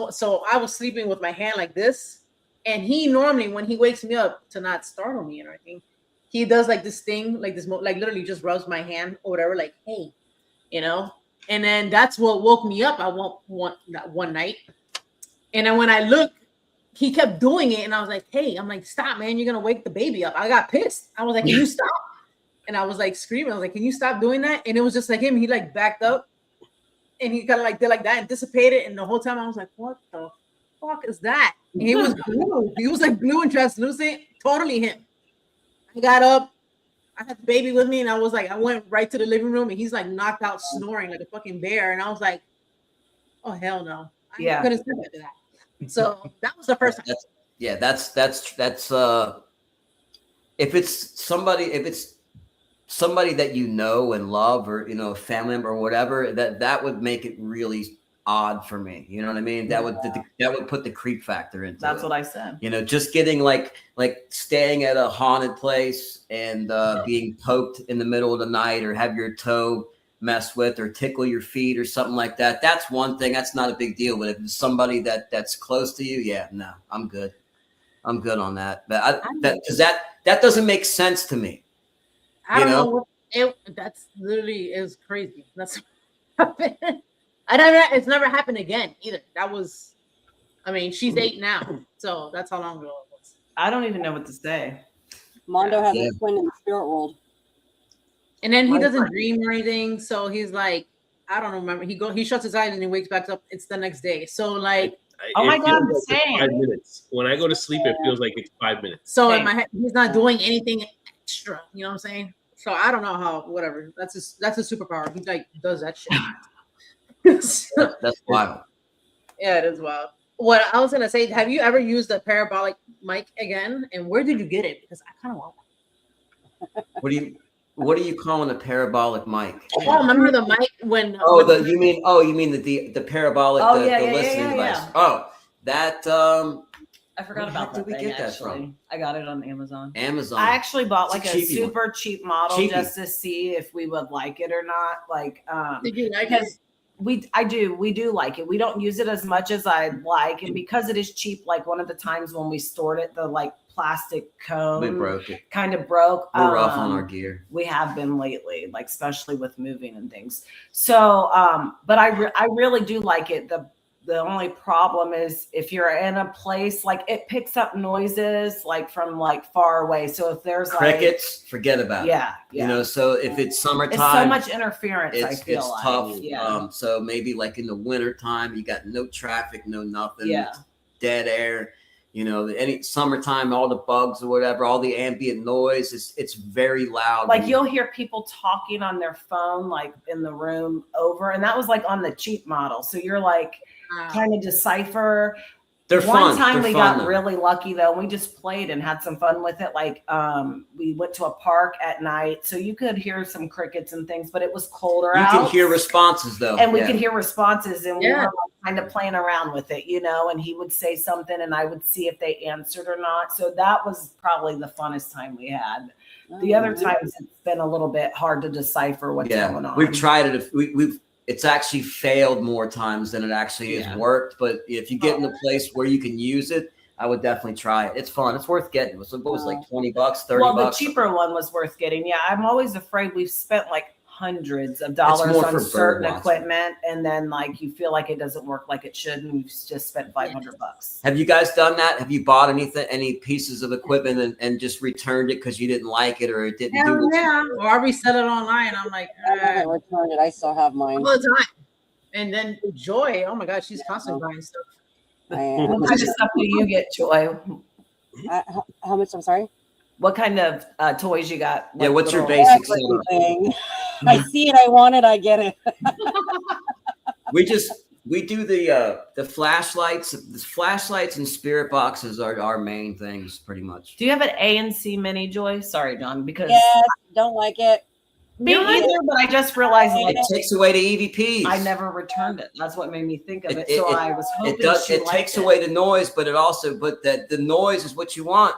so I was sleeping with my hand like this, and he normally, when he wakes me up, to not startle me or anything, he does like this thing, like this, like literally just rubs my hand or whatever, like, hey, And then that's what woke me up. I one night. And then when I looked, he kept doing it. And I was like, hey, I'm like, stop, man. You're going to wake the baby up. I got pissed. I was like, can you stop? And I was like screaming. I was like, can you stop doing that? And it was just like him. He like backed up and he kind of like did like that and dissipated. And the whole time I was like, what the fuck is that? And he was blue. He was like blue and translucent. Totally him. I got up. I had the baby with me and I was like, I went right to the living room and he's like knocked out snoring like a fucking bear. And I was like, oh, hell no. I couldn't sleep after that. So that was the first time. That's if it's somebody that you know and love, or a family member or whatever, that would make it really odd for me. You know what I mean? That would put the creep factor into That's it. what I said. Just getting like staying at a haunted place and being poked in the middle of the night, or have your toe messed with, or tickle your feet or something like that. That's one thing. That's not a big deal. But if it's somebody that's close to you, no, I'm good. I'm good on that. But that doesn't make sense to me. I don't know. That's literally is crazy. That's happened. It's never happened again either. That was, I mean, she's 8 now, so that's how long ago it was. I don't even know what to say. Mondo has a twin in the spirit world. And then he doesn't dream or anything, so he's like, I don't remember. He shuts his eyes and he wakes back up. It's the next day. So like, oh my God, I'm like 5 minutes. When I go to sleep, it feels like it's 5 minutes. So in my head, he's not doing anything extra. You know what I'm saying? So I don't know how. Whatever. That's a superpower. He like does that shit. That's wild. Yeah, it is wild. What I was gonna say, have you ever used a parabolic mic again? And where did you get it? Because I kind of want one. What are you calling a parabolic mic? Oh, remember the mic when? You mean the parabolic the listening device? Yeah. Oh, that I forgot about that. Where did we get that from? I got it on Amazon. I actually bought like a super cheap model just to see if we would like it or not. Like, did you like it? We do like it. We don't use it as much as I'd like, and because it is cheap, like one of the times when we stored it, the like plastic cone kind of broke. We're rough on our gear. We have been lately, like especially with moving and things. So but I really do like it. The only problem is if you're in a place, like it picks up noises like from like far away. So if there's crickets, forget about it. So if it's summertime, it's so much interference. I feel it's like tough. Yeah. So maybe like in the wintertime, you got no traffic, no nothing, dead air. Any summertime, all the bugs or whatever, all the ambient noise, it's very loud. Like you'll hear people talking on their phone, like in the room over, and that was like on the cheap model. So you're like trying to decipher. They're fun. One time we got though. really lucky though. We just played and had some fun with it. Like we went to a park at night, so you could hear some crickets and things, but it was colder out. You can hear responses though. And we could hear responses, and we were like, kind of playing around with it, and he would say something and I would see if they answered or not. So that was probably the funnest time we had. The other times it's been a little bit hard to decipher what's going on. We've tried it. It's actually failed more times than it actually has worked. But if you get in a place where you can use it, I would definitely try it. It's fun. It's worth getting. It was like $20, $30. Well, the cheaper one was worth getting. Yeah, I'm always afraid we've spent like hundreds of dollars on certain equipment, and then like you feel like it doesn't work like it should, and you've just spent $500. Have you guys done that? Have you bought any pieces of equipment and just returned it because you didn't like it or it didn't do it? Or I resell it online. I'm like, I returned it. I still have mine all the time. And then Joy, oh my God, she's constantly buying stuff. What kind of stuff do you get, Joy? How much? I'm sorry. What kind of toys you got? Yeah, what's your basic thing? I see it, I want it, I get it. We do the flashlights. The flashlights and spirit boxes are our main things, pretty much. Do you have an ANC Mini, Joy? Sorry, John, because don't like it. Me either, but I just realized it takes away the EVPs. I never returned it. That's what made me think of it. So I was hoping it takes away the noise, but the noise is what you want.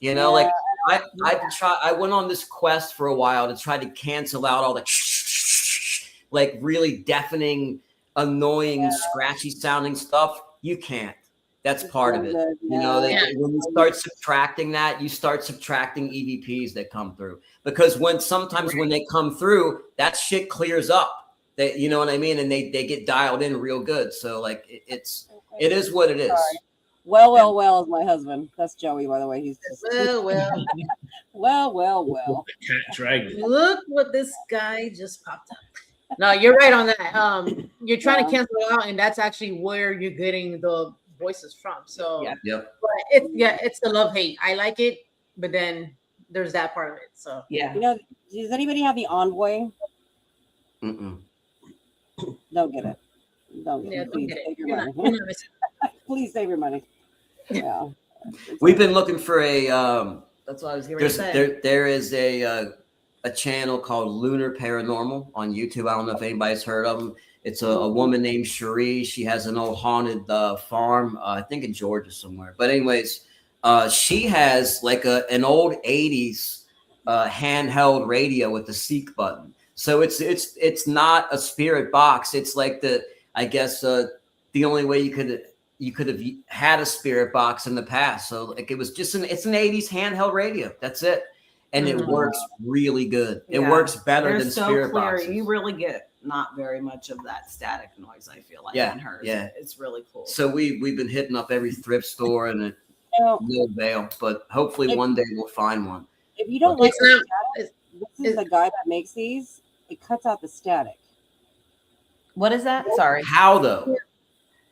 Like I went on this quest for a while to try to cancel out all the like really deafening, annoying, scratchy sounding stuff. You can't. That's part of it. When you start subtracting that, you start subtracting EVPs that come through. Because sometimes when they come through, that shit clears up. They, you know what I mean? And they get dialed in real good. So like it is what it is. Sorry. Well is my husband. That's Joey, by the way. He's just well. Cat dragon. Look what this guy just popped up. No, you're right on that. You're trying to cancel it out, and that's actually where you're getting the voices from. So but it's the love hate. I like it, but then there's that part of it. So you know, does anybody have the Envoy? Mm-mm. Don't get it. Don't get it. Please save your money. Please save your money. Yeah. We've been looking for a that's what I was going to say. there is a channel called Lunar Paranormal on YouTube. I don't know if anybody's heard of them. It's a woman named 𝗟𝗏𝗃. She has an old haunted farm, I think in Georgia somewhere. But anyways, she has like an old 80s handheld radio with the seek button. So it's not a spirit box. It's like I guess the only way you could have had a spirit box in the past. So like it was just it's an 80s handheld radio. That's it. And it works really good. It works better than spirit boxes. You really get not very much of that static noise, I feel like, on hers. Yeah. It's really cool. So we've been hitting up every thrift store and no avail, but hopefully one day we'll find one. If you don't like the static, this is the guy that makes these. It cuts out the static. What is that? Sorry. How though?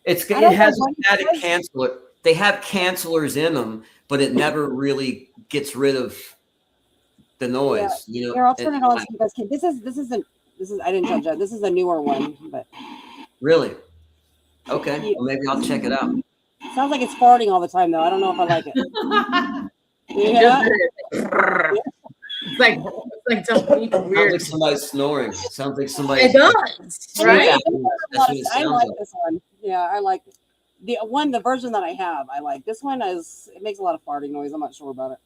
It has a static canceller. They have cancelers in them, but it never really gets rid of the noise. You know. Here, I'll turn it on so you guys can. This is I didn't judge that. This is a newer one, but really. Okay. Well, maybe I'll check it out. Sounds like it's farting all the time though. I don't know if I like it. It's like something weird. Sounds like somebody's snoring. Sounds like somebody. It does, right? I like this one. Yeah, I like the version that I have. I like this one. It makes a lot of farting noise. I'm not sure about it.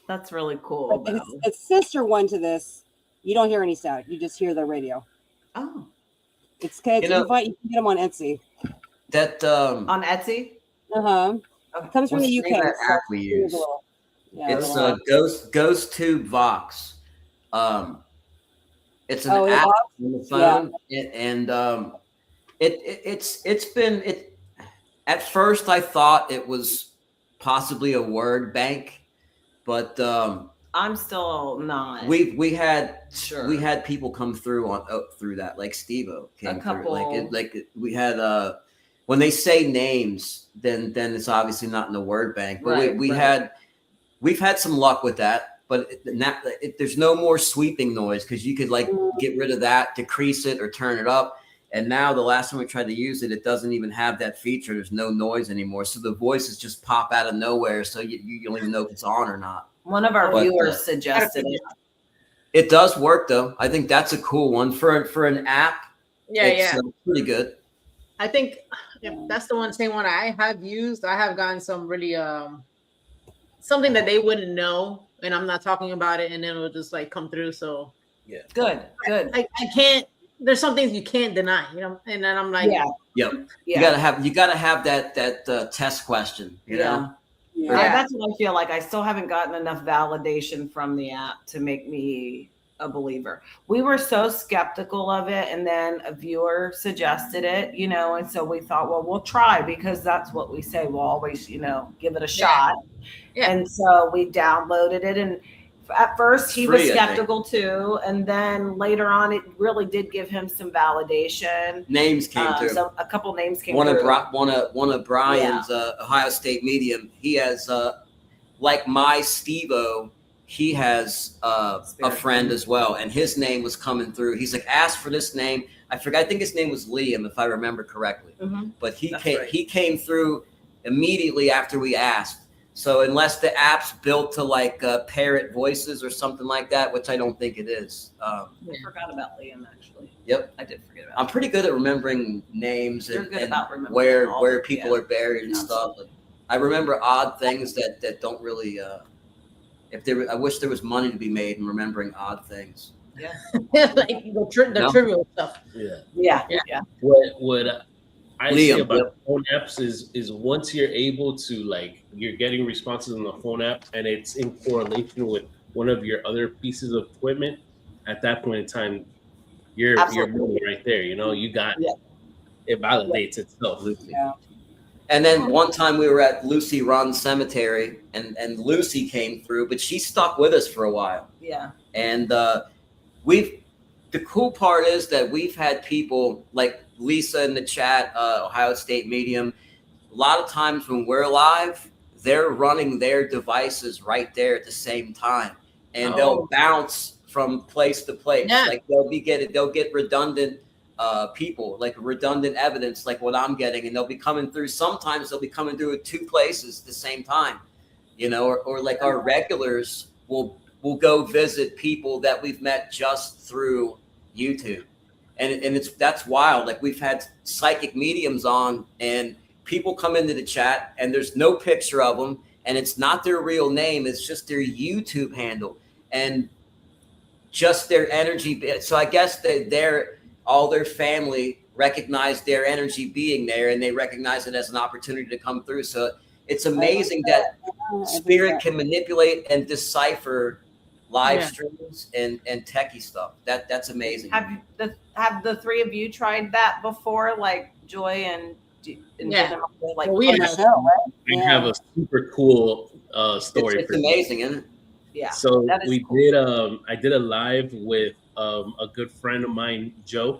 That's really cool. It's sister one to this. You don't hear any static. You just hear the radio. Oh, it's good. You can get them on Etsy. That on Etsy. It comes from the UK. That app we use. It's Ghost Tube Vox. It's an app on the phone, and it's been. At first, I thought it was possibly a word bank, but I'm still not. We had people come through through that, like Steve-O came through. Like we had when they say names, then it's obviously not in the word bank. But we've had some luck with that, but there's no more sweeping noise because you could like get rid of that, decrease it, or turn it up. And now the last time we tried to use it, it doesn't even have that feature. There's no noise anymore. So the voices just pop out of nowhere. So you don't even know if it's on or not. One of our viewers suggested it. It does work though. I think that's a cool one for an app. It's pretty good. I think if that's the same one I have used, I have gotten some really something that they wouldn't know, and I'm not talking about it, and then it'll just like come through. So good. I can't. There's some things you can't deny, you know. And then I'm like, you gotta have that test question, you know. That's what I feel like. I still haven't gotten enough validation from the app to make me a believer. We were so skeptical of it, and then a viewer suggested it, you know, and so we thought, well, we'll try because that's what we say. We'll always, you know, give it a shot. Yeah. And so we downloaded it, and at first he was skeptical too, and then later on it really did give him some validation. Names came through. So a couple names came through. One of Brian's Ohio State medium. He has like my Steve-O. He has a friend as well, and his name was coming through. He's like, ask for this name. I forgot. I think his name was Liam, if I remember correctly. But he came through immediately after we asked. So unless the app's built to like parrot voices or something like that, which I don't think it is. I forgot about Liam actually. Yep, I did forget about. I'm pretty good at remembering names and remembering where people are buried and stuff. I remember odd things that don't really. I wish there was money to be made in remembering odd things. Yeah, like the trivial stuff. Yeah. What I see about phone apps is once you're able to like you're getting responses on the phone app and it's in correlation with one of your other pieces of equipment, at that point in time, your Absolutely. money right there. You know, you got it validates itself. Yeah. And then one time we were at 𝗚𝘂𝗧 𝗟𝗶𝗀𝗃 cemetery, and 𝗚𝘂𝗧 came through, but she stuck with us for a while. Yeah. And the cool part is that we've had people like Lisa in the chat, Ohio State Medium. A lot of times when we're live, they're running their devices right there at the same time, and they'll bounce from place to place. Yeah. Like they'll get redundant people, like redundant evidence, like what I'm getting, and they'll be coming through. Sometimes they'll be coming through at two places at the same time, you know, or like our regulars will go visit people that we've met just through YouTube. And that's wild. Like we've had psychic mediums on, and people come into the chat and there's no picture of them, and it's not their real name. It's just their YouTube handle and just their energy. So I guess all their family recognize their energy being there, and they recognize it as an opportunity to come through. So it's amazing that spirit can manipulate and decipher live streams and techie stuff. That's amazing. Have the three of you tried that before, like Joy and like we have. We have a super cool story. It's amazing, isn't it? Yeah. So we cool. did I did a live with a good friend of mine, Joe.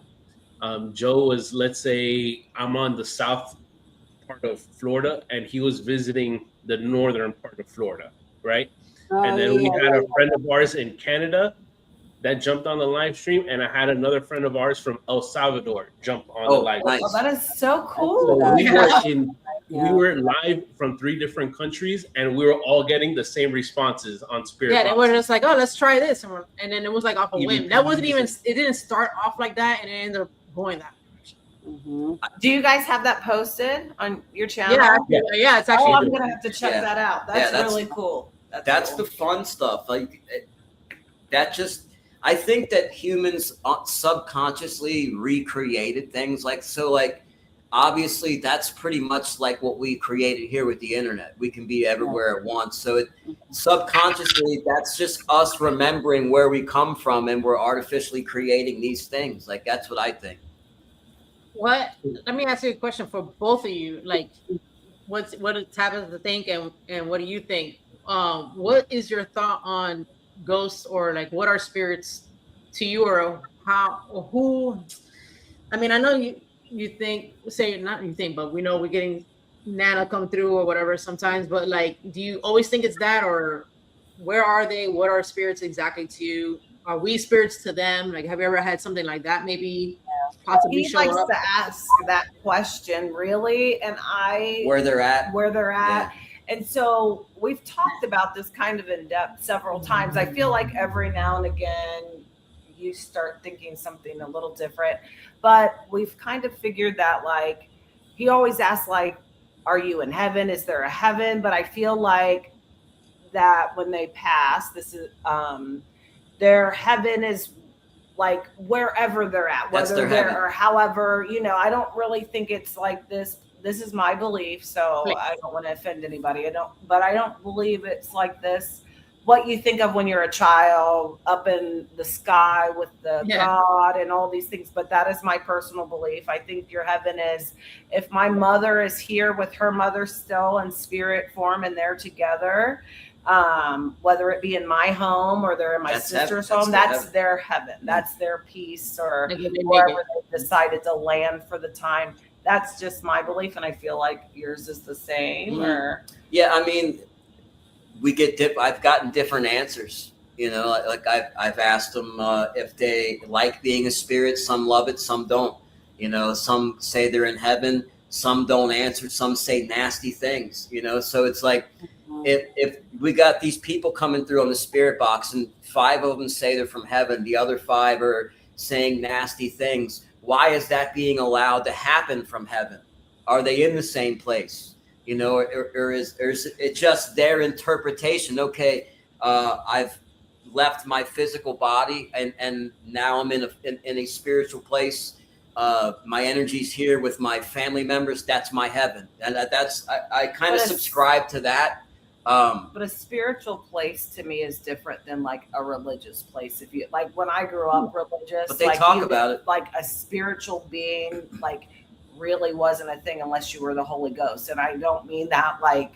Joe was, let's say I'm on the south part of Florida, and he was visiting the northern part of Florida, right? And then we had a friend of ours in Canada that jumped on the live stream, and I had another friend of ours from El Salvador jump on the live stream. Oh, that is so cool. So we were live from 3 different countries, and we were all getting the same responses on Spirit. Yeah, they were just like, oh, let's try this, and then it was like off a whim. That wasn't even. It didn't start off like that, and it ended up going that direction. Mm-hmm. Do you guys have that posted on your channel? Yeah, it's actually. Oh, I'm gonna have to check that out. That's really cool. That's cool. The fun stuff. Like that just. I think that humans subconsciously recreated things like obviously that's pretty much like what we created here with the internet. We can be everywhere at once. So subconsciously, that's just us remembering where we come from, and we're artificially creating these things. Like that's what I think. Let me ask you a question for both of you. Like, what does Tabetha think, and what do you think? What is your thought on ghosts, or like what are spirits to you, or how, or who? I mean, I know you think, not you think, but we know we're getting Nana come through or whatever sometimes, but like, do you always think it's that, or where are they? What are spirits exactly to you? Are we spirits to them? Like, have you ever had something like that maybe possibly show up? He likes to ask that question, really, and where they're at. Yeah. And so we've talked about this kind of in depth several times. I feel like every now and again you start thinking something a little different, but we've kind of figured that, like, he always asks, like, are you in heaven? Is there a heaven? But I feel like that when they pass, this is their heaven is like wherever they're at, whether they're or however, I don't really think it's like this. This is my belief, so I don't want to offend anybody. But I don't believe it's like this. What you think of when you're a child up in the sky with the God and all these things. But that is my personal belief. I think your heaven is, if my mother is here with her mother still in spirit form and they're together, whether it be in my home or they're in my sister's home, that's their heaven. That's their peace, or wherever they decided to land for the time. That's just my belief, and I feel like yours is the same. Or I mean, I've gotten different answers. Like I've asked them if they like being a spirit. Some love it, some don't. Some say they're in heaven, some don't answer, some say nasty things. So it's like if we got these people coming through on the spirit box, and 5 of them say they're from heaven, the other 5 are saying nasty things. Why is that being allowed to happen from heaven? Are they in the same place? Or is it just their interpretation? Okay, I've left my physical body, and now I'm in a spiritual place. My energy's here with my family members. That's my heaven, and I kind of subscribe to that. But a spiritual place to me is different than like a religious place. If you like, when I grew up religious, But they like talk about it. Like a spiritual being, like really wasn't a thing unless you were the Holy Ghost. And I don't mean that like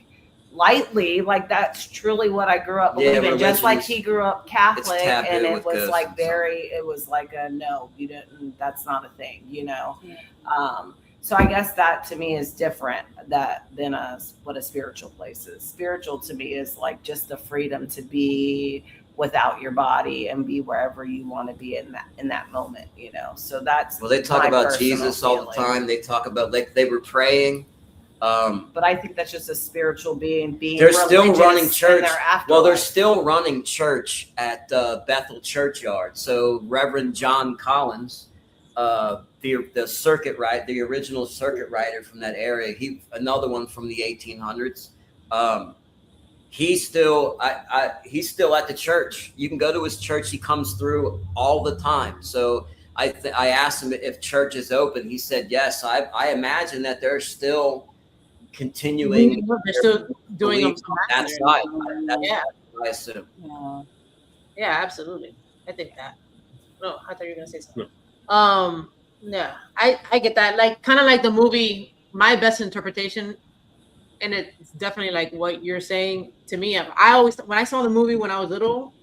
lightly, like that's truly what I grew up believing. Just like he grew up Catholic, and it was like it was like a no, you didn't. That's not a thing, you know. So I guess that to me is different than what a spiritual place is. Spiritual to me is like just the freedom to be without your body and be wherever you want to be in that moment, you know. So that's they talk about Jesus all the time. They talk about like they were praying. But I think that's just a spiritual being. They're still running church. Well, they're still running church at Bethel Churchyard. So Reverend John Collins, the circuit writer, the original circuit writer from that area, another one from the 1800s. He's still at the church. You can go to his church. He comes through all the time. So I asked him if church is open. He said yes. I imagine that they're still continuing. They're still doing them that side. Yeah, I assume. Yeah, absolutely. I think that. No, I thought you were gonna say something. No. Yeah, I get that. Like kind of like the movie, my best interpretation, and it's definitely like what you're saying to me. I always, when I saw the movie when I was little,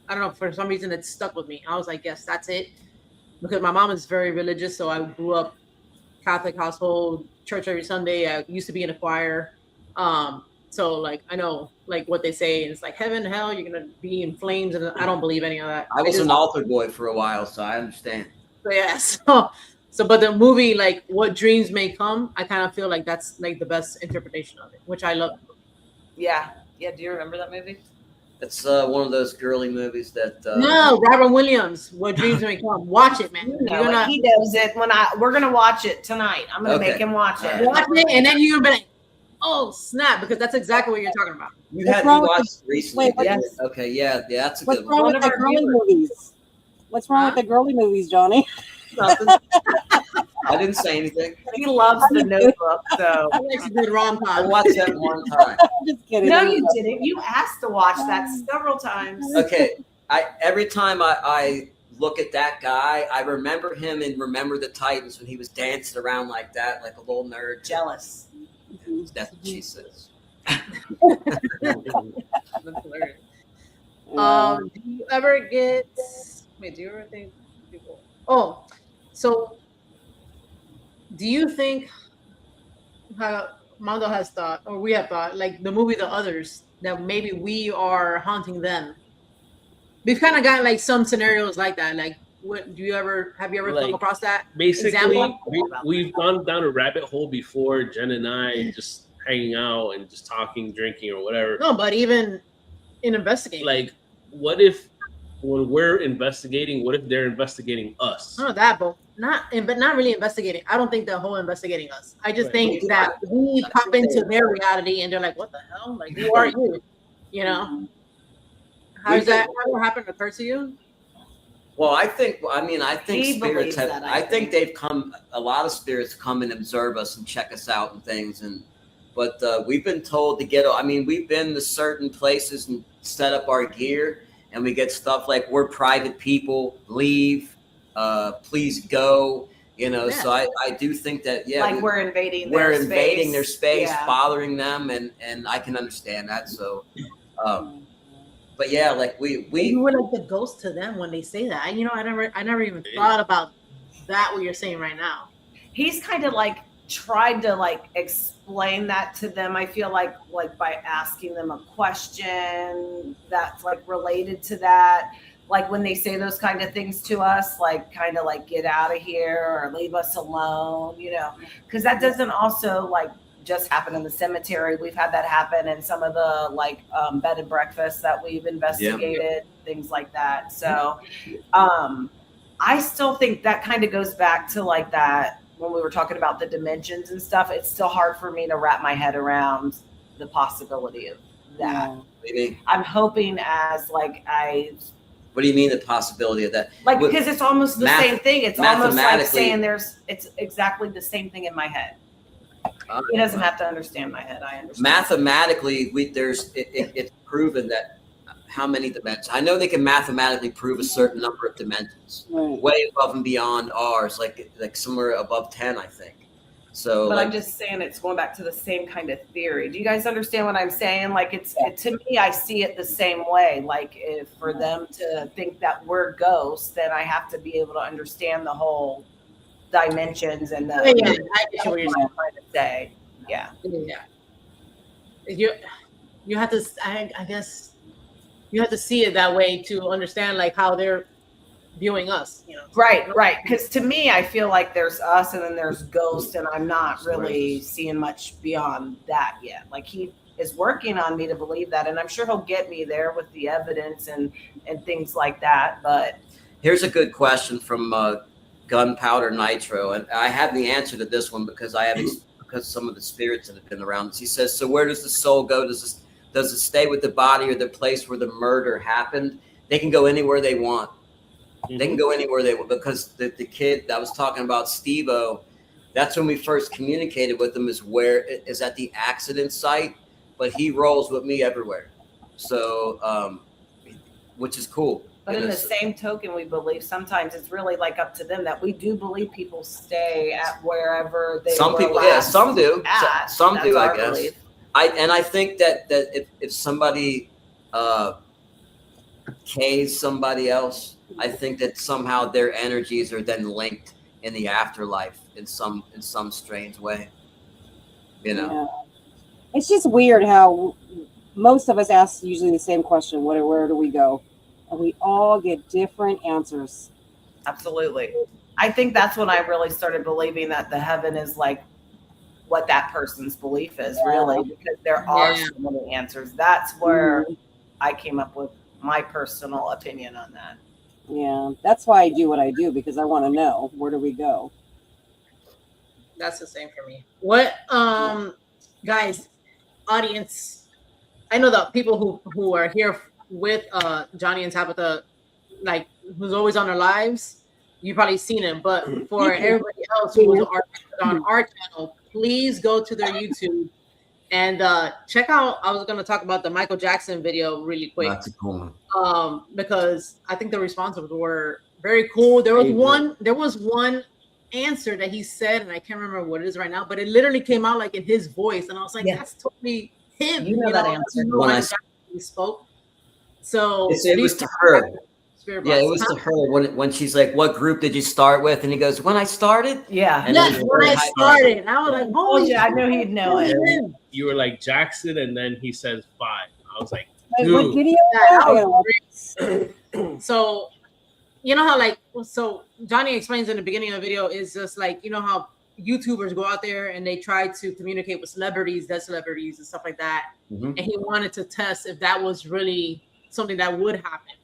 I don't know, for some reason it stuck with me. I was like, yes, that's it, because my mom is very religious, so I grew up Catholic household, church every Sunday. I used to be in a choir. So like I know like what they say, and it's like heaven, hell, you're gonna be in flames, and I don't believe any of that. I was an altar boy for a while, so I understand. So yeah, so but the movie, like What Dreams May Come, I kind of feel like that's like the best interpretation of it, which I love. Yeah. Do you remember that movie? It's one of those girly movies that. No, Robin Williams, What Dreams May Come. Watch it, man. He knows it. We're gonna watch it tonight. I'm gonna make him watch it. Watch it, and then you're gonna be like, oh snap, because that's exactly what you're talking about. You had me watched recently. Yes. Okay, yeah, that's a good one. What's wrong with the girly movies? What's wrong with the girly movies, Johnny? I didn't say anything. He loves The Notebook, so I watched that one time. I'm just kidding. No, you didn't. You asked to watch that several times. Okay, every time I look at that guy, I remember him in Remember the Titans when he was dancing around like that, like a little nerd. Jealous. That's what she says. That's hilarious. Do you ever get? Wait, do you ever think people? Oh, so do you think how Mondo has thought, or we have thought, like the movie The Others, that maybe we are haunting them? We've kind of got like some scenarios like that. Like, what have you ever come across that? Basically, we've gone down a rabbit hole before, Jen and I, just hanging out and just talking, drinking, or whatever. No, but even in investigating, like, what if when we're investigating, what if they're investigating us? I don't know that, but not really investigating. I don't think the whole investigating us. I just think that we pop into their reality and they're like, "What the hell? Like, who are you?" You know? Has that ever happened to occur to you? Well, I think spirits have. I think they've come. A lot of spirits come and observe us and check us out and things. But we've been told to get. I mean, we've been to certain places and set up our gear, and we get stuff like, "We're private people. Leave. Please go." You know. Yeah. So I do think that we're invading. Their space, bothering them, and I can understand that. So. But yeah, like we were like the ghost to them when they say that. I never even thought about that. What you're saying right now. He's kind of like tried to like explain that to them. I feel like by asking them a question that's like related to that. Like when they say those kind of things to us, like kind of like get out of here or leave us alone, you know, because that doesn't also like just happen in the cemetery. We've had that happen in some of the like bed and breakfasts that we've investigated, things like that. So I still think that kind of goes back to like that when we were talking about the dimensions and stuff. It's still hard for me to wrap my head around the possibility of that. Maybe. I'm hoping as like what do you mean the possibility of that? Like, because it's almost the same thing. It's almost like saying it's exactly the same thing in my head. He doesn't have to understand my head. I understand. Mathematically, it's proven that how many dimensions. I know they can mathematically prove a certain number of dimensions, way above and beyond ours, like somewhere above 10, I think. So, but I'm just saying it's going back to the same kind of theory. Do you guys understand what I'm saying? Like to me, I see it the same way. Like if for them to think that we're ghosts, then I have to be able to understand the whole dimensions and the. I get what you're trying to say. Yeah. You have to. I guess you have to see it that way to understand like how they're viewing us, Right. Because to me, I feel like there's us and then there's ghosts, and I'm not really seeing much beyond that yet. Like he is working on me to believe that, and I'm sure he'll get me there with the evidence and things like that. But here's a good question from Gunpowder Nitro, and I have the answer to this one because because some of the spirits that have been around. He says, so where does the soul go? Does it stay with the body or the place where the murder happened? They can go anywhere they want. They can go anywhere they want, because the kid that I was talking about, 𝗍𝗪, that's when we first communicated with him, is at the accident site, but he rolls with me everywhere. So, which is cool. But in the same token, we believe sometimes it's really like up to them that we do believe people stay at wherever they some were people, last some do. Some That's do, I our guess. belief. I think that if somebody K's somebody else, I think that somehow their energies are then linked in the afterlife in some strange way. Yeah. It's just weird how most of us ask usually the same question: where do we go? And we all get different answers. Absolutely. I think that's when I really started believing that the heaven is like what that person's belief is, really, because there are so many answers. That's where I came up with my personal opinion on that. Yeah, that's why I do what I do, because I want to know, where do we go? That's the same for me. What, guys, audience, I know the people who are here with Johnny and Tabetha, like who's always on their lives, you've probably seen him, but for everybody else who's on our channel, please go to their YouTube and check out. I was going to talk about the Michael Jackson video really quick. That's a cool one. Because I think the responses were very cool. There was one answer that he said, and I can't remember what it is right now, but it literally came out like in his voice, and I was like, that's totally him. You know that answer. When he spoke. So it was to her. Yeah, it was to her when she's like, "What group did you start with?" And he goes, "When I started." Yeah, and when I started, and I was like, "Holy!" I knew he'd know it. You were like Jackson, and then he says 5. I was like, "What video?" So, you know how Johnny explains in the beginning of the video is just like, you know how YouTubers go out there and they try to communicate with celebrities, dead celebrities, and stuff like that, and he wanted to test if that was really something that would happen.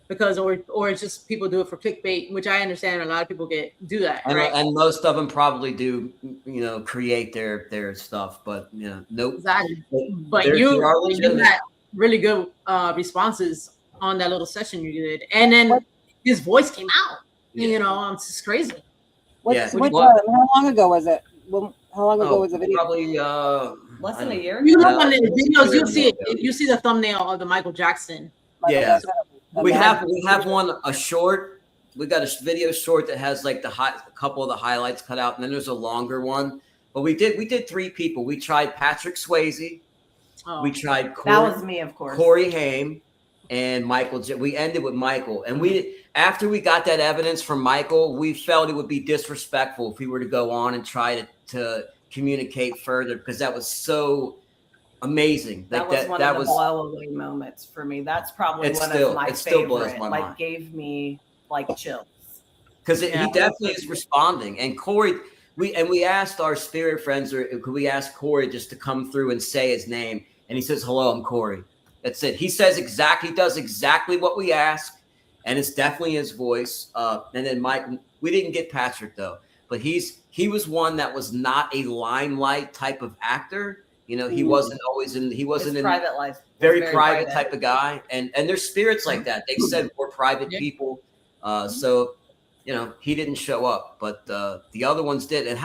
Because or it's just people do it for clickbait, which I understand a lot of people do that, right? And most of them probably do, create their stuff, but nope. Exactly. But you had really good responses on that little session you did, and then his voice came out. It's just crazy. How long ago was it? How long ago was the video? Probably less than a year. You look on the videos, you'll see it. You see the thumbnail of the Michael Jackson. We have a short. We got a video short that has like a couple of the highlights cut out, and then there's a longer one. But we did 3 people. We tried Patrick Swayze. We tried that was me, of course. Corey Haim and Michael. We ended with Michael, and after we got that evidence from Michael, we felt it would be disrespectful if we were to go on and try to communicate further, because that was so amazing. That was one of the blow-away moments for me. That's probably one of my favorite. Like, gave me like chills. Because he definitely is responding. And Corey, we asked our spirit friends, or could we ask Corey just to come through and say his name? And he says, "Hello, I'm Corey." That's it. He does exactly what we ask, and it's definitely his voice. And then Mike, we didn't get Patrick though, but he was one that was not a limelight type of actor. He wasn't always in. He wasn't in private life. Very private type of guy, and there's spirits like that. They said we're private people, so he didn't show up, but the other ones did. And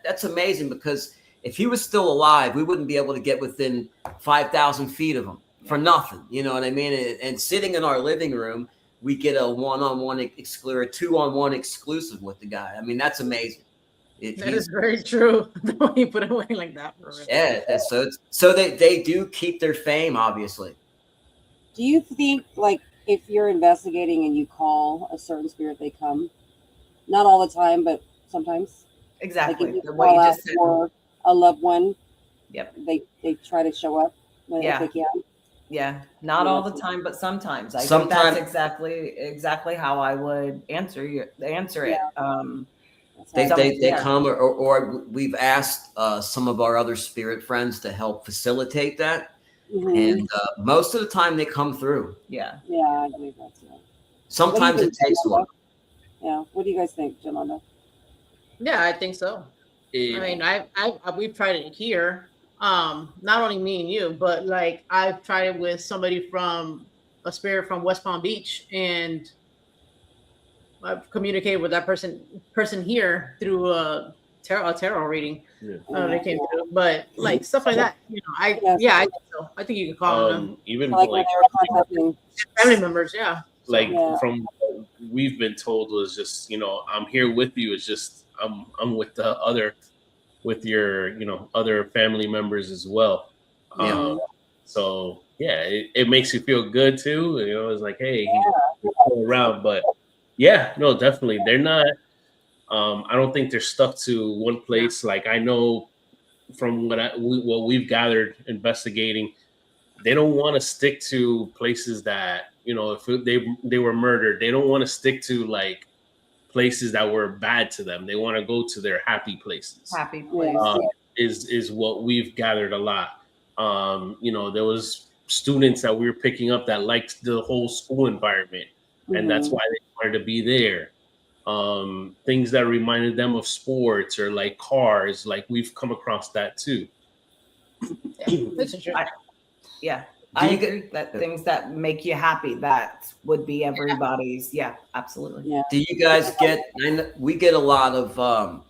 that's amazing, because if he was still alive, we wouldn't be able to get within 5,000 feet of him for nothing. You know what I mean? And sitting in our living room, we get a one-on-one exclusive, a 2-on-1 exclusive with the guy. I mean, that's amazing. That is very true. The way you put it away like that. Yeah. So they do keep their fame, obviously. Do you think, like, if you're investigating and you call a certain spirit, they come? Not all the time, but sometimes. Exactly. Like if you The way you call out just said. for a loved one, Yep. They try to show up when Yeah. they can. Yeah, not all the time, but sometimes. I think that's exactly how I would answer it. They come, or we've asked some of our other spirit friends to help facilitate that, and most of the time they come through. Yeah, I believe that's right. Sometimes it takes a while. Yeah, what do you guys think, Yolanda? Yeah, I think so. I mean, we've tried it here. Not only me and you, but like I've tried it with somebody from a spirit from West Palm Beach, and I've communicated with that person here through a tarot reading. Yeah. They came through, but like stuff like that, you know, I think so. I think you can call them even like when they were contacting family members. Yeah, like from what we've been told was just, you know, I'm here with you. It's just I'm with the other. With your, you know, other family members as well. So yeah, it makes you feel good too. You know, it's like, hey, he's around. But yeah, no, definitely, they're not. I don't think they're stuck to one place. Like I know from what we've gathered investigating, they don't want to stick to places that, you know, if they were murdered, they don't want to stick to like places that were bad to them. They want to go to their happy places. Happy place is what we've gathered a lot. You know, there was students that we were picking up that liked the whole school environment, and that's why they wanted to be there. Things that reminded them of sports or like cars, like we've come across that too. I agree that things that make you happy, that would be everybody's. Yeah, absolutely. Yeah. Do you guys we get a lot of,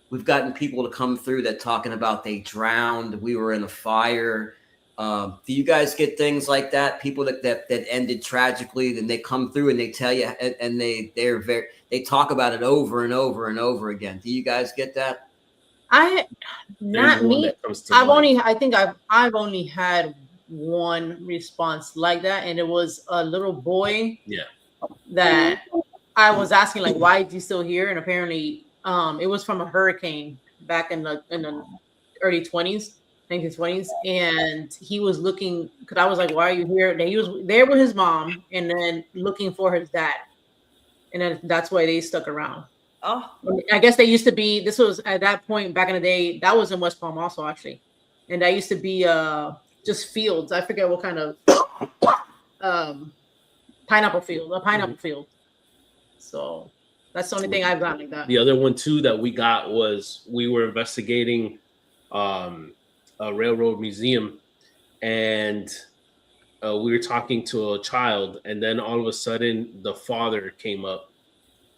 we've gotten people to come through that talking about they drowned, we were in a fire. Do you guys get things like that? People that ended tragically, then they come through and they tell you, and they talk about it over and over and over again. Do you guys get that? I think I've only had one response like that, and it was a little boy that I was asking, like, why is he still here? And apparently it was from a hurricane back in the early 1920s, and he was looking, because I was like, why are you here? And he was there with his mom and then looking for his dad, and then that's why they stuck around. I guess they used to be, this was at that point back in the day, that was in West Palm also, actually, and that used to be just fields. I forget what kind of pineapple field. So that's the only thing I've got like that. The other one too that we got was, we were investigating a railroad museum, and we were talking to a child, and then all of a sudden the father came up,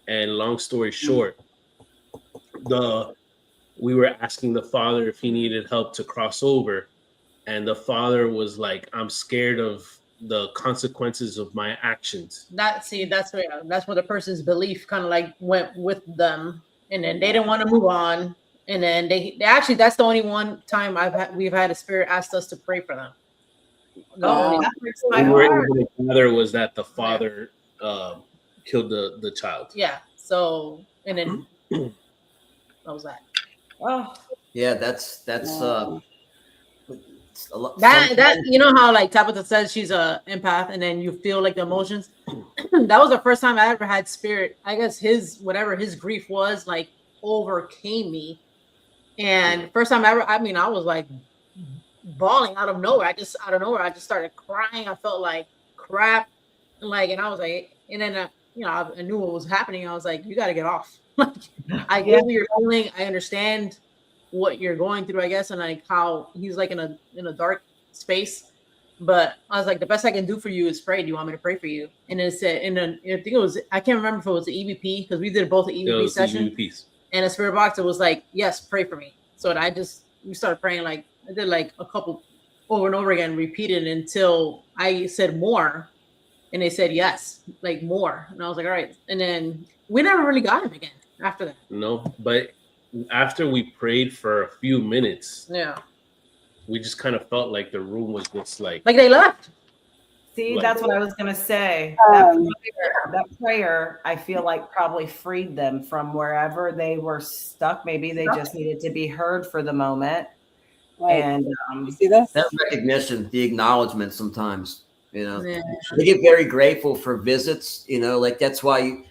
and long story short, we were asking the father if he needed help to cross over. And the father was like, I'm scared of the consequences of my actions. That's where the person's belief kind of like went with them, and then they didn't want to move on. And then they actually, that's the only one time we've had a spirit ask us to pray for them. That breaks my we were heart. able to gather was that the father killed the child. Yeah. So, and then what was that? Oh, yeah, that's a lot. That you know how like Tabetha says she's a empath, and then you feel like the emotions. That was the first time I ever had spirit. I guess whatever his grief was, like, overcame me. And first time ever, I mean, I was like bawling out of nowhere. I just started crying. I felt like crap, and I was like, and then I knew what was happening. I was like, you got to get off. I get what you're feeling. I understand what you're going through, I guess, and like how he's like in a dark space. But I was like, the best I can do for you is pray. Do you want me to pray for you? And it said, and then I think it was, I can't remember if it was the EVP, because we did both the EVP session. EVPs. And a spirit box, it was like, yes, pray for me. So we started praying, like I did like a couple over and over again, repeated until I said more. And they said yes, like more. And I was like, all right. And then we never really got him again after that. No, but after we prayed for a few minutes, Yeah, we just kind of felt like the room was just like they left. See, Like- that's what I was gonna say. That prayer, I feel like probably freed them from wherever they were stuck. Maybe they just needed to be heard for the moment. Right. And You see this? That recognition, the acknowledgement sometimes, you know, Yeah. they get very grateful for visits, you know, like that's why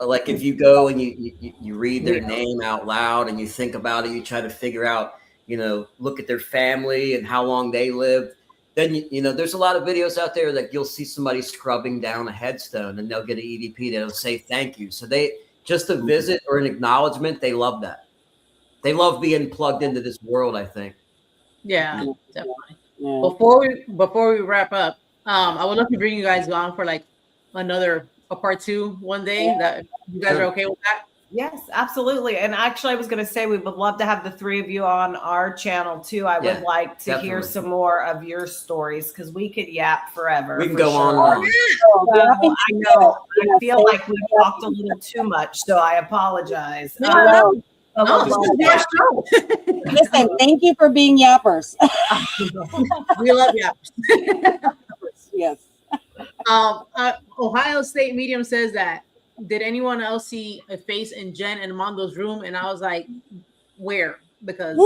like if you go and you read their name out loud and you think about it, you try to figure out, you know, look at their family and how long they lived. Then, you know, there's a lot of videos out there that you'll see somebody scrubbing down a headstone and they'll get an EVP that'll say thank you. So they just a visit or an acknowledgement, they love that. They love being plugged into this world, I think. Yeah, definitely. Yeah. Before we wrap up, I would love to bring you guys on for like a part 2 one day. That you guys are okay with that? yes, absolutely. And actually, I was going to say we would love to have the 3 of you on our channel too. I would like to hear definitely. some more of your stories because we could yap forever. We can for go on sure. and on. So, I know. I feel like we talked a little too much, so I apologize. No, But this we'll is love our that. show. Listen, thank you for being yappers. We love you. Yes. Ohio State Medium says that. Did anyone else see a face in Jen and Mondo's room? And I was like, where? Because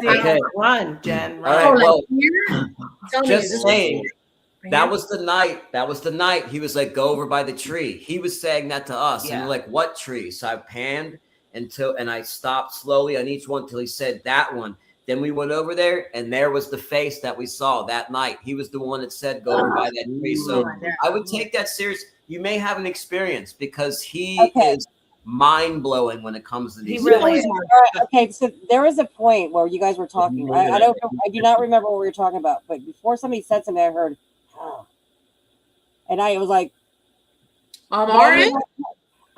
Okay. Run, Jen. All Run. right, well, here? Tell me, just is this saying. right That here? was the night. That was the night. He was like, go over by the tree. He was saying that to us. And Yeah. we're like, what tree? So I panned and I stopped slowly on each one till he said that one. Then we went over there and there was the face that we saw that night. He was the one that said, go over by that tree. So I would take that serious. You may have an experience because he is mind blowing when it comes to these. He really things. is. All right, okay, so there was a point where you guys were talking. I do not remember what we were talking about, but before somebody said something, I heard, oh. And I was like, Mari?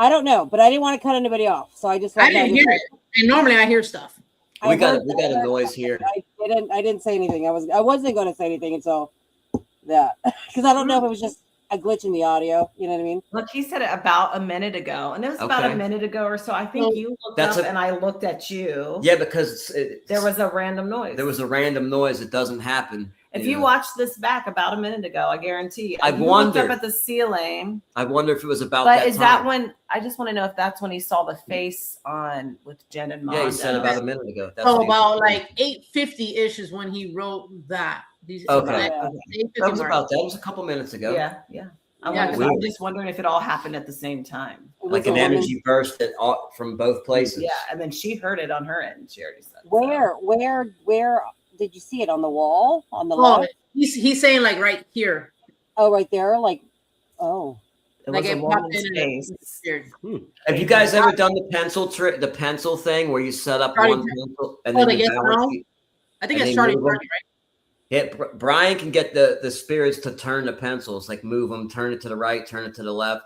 I don't know, but I didn't want to cut anybody off, so I just. I didn't hear it. And normally I hear stuff. We got a noise here. I didn't say anything. I wasn't going to say anything until that because I don't know if it was just a glitch in the audio. You know what I mean? Look, he said it about a minute ago, and it was about a minute ago or so. I think you looked up, and I looked at you. Yeah, because there was a random noise. There was a random noise. It doesn't happen. If you watch this back about a minute ago, I guarantee you. I you wonder looked up at the ceiling. I wonder if it was about But that is time. that when? I just want to know if that's when he saw the face on with Jen and Mom. Yeah, he said about a minute ago. That's So what he about said. like 8:50-ish is when he wrote that. Okay. That That was about that. It was a couple minutes ago. Yeah. I'm just wondering if it all happened at the same time. Like an energy burst from both places. Yeah, and then she heard it on her end. She already said. Where did you see it on the wall on the Oh, left? he's saying like right here. Oh, right there, like It Like was a it popped woman's in face. Have you guys ever done the pencil thing where you set up one pencil and then you balance it? I think and it's they Charlie move Brown, them? right? Yeah, Brian can get the spirits to turn the pencils, like move them, turn it to the right, turn it to the left.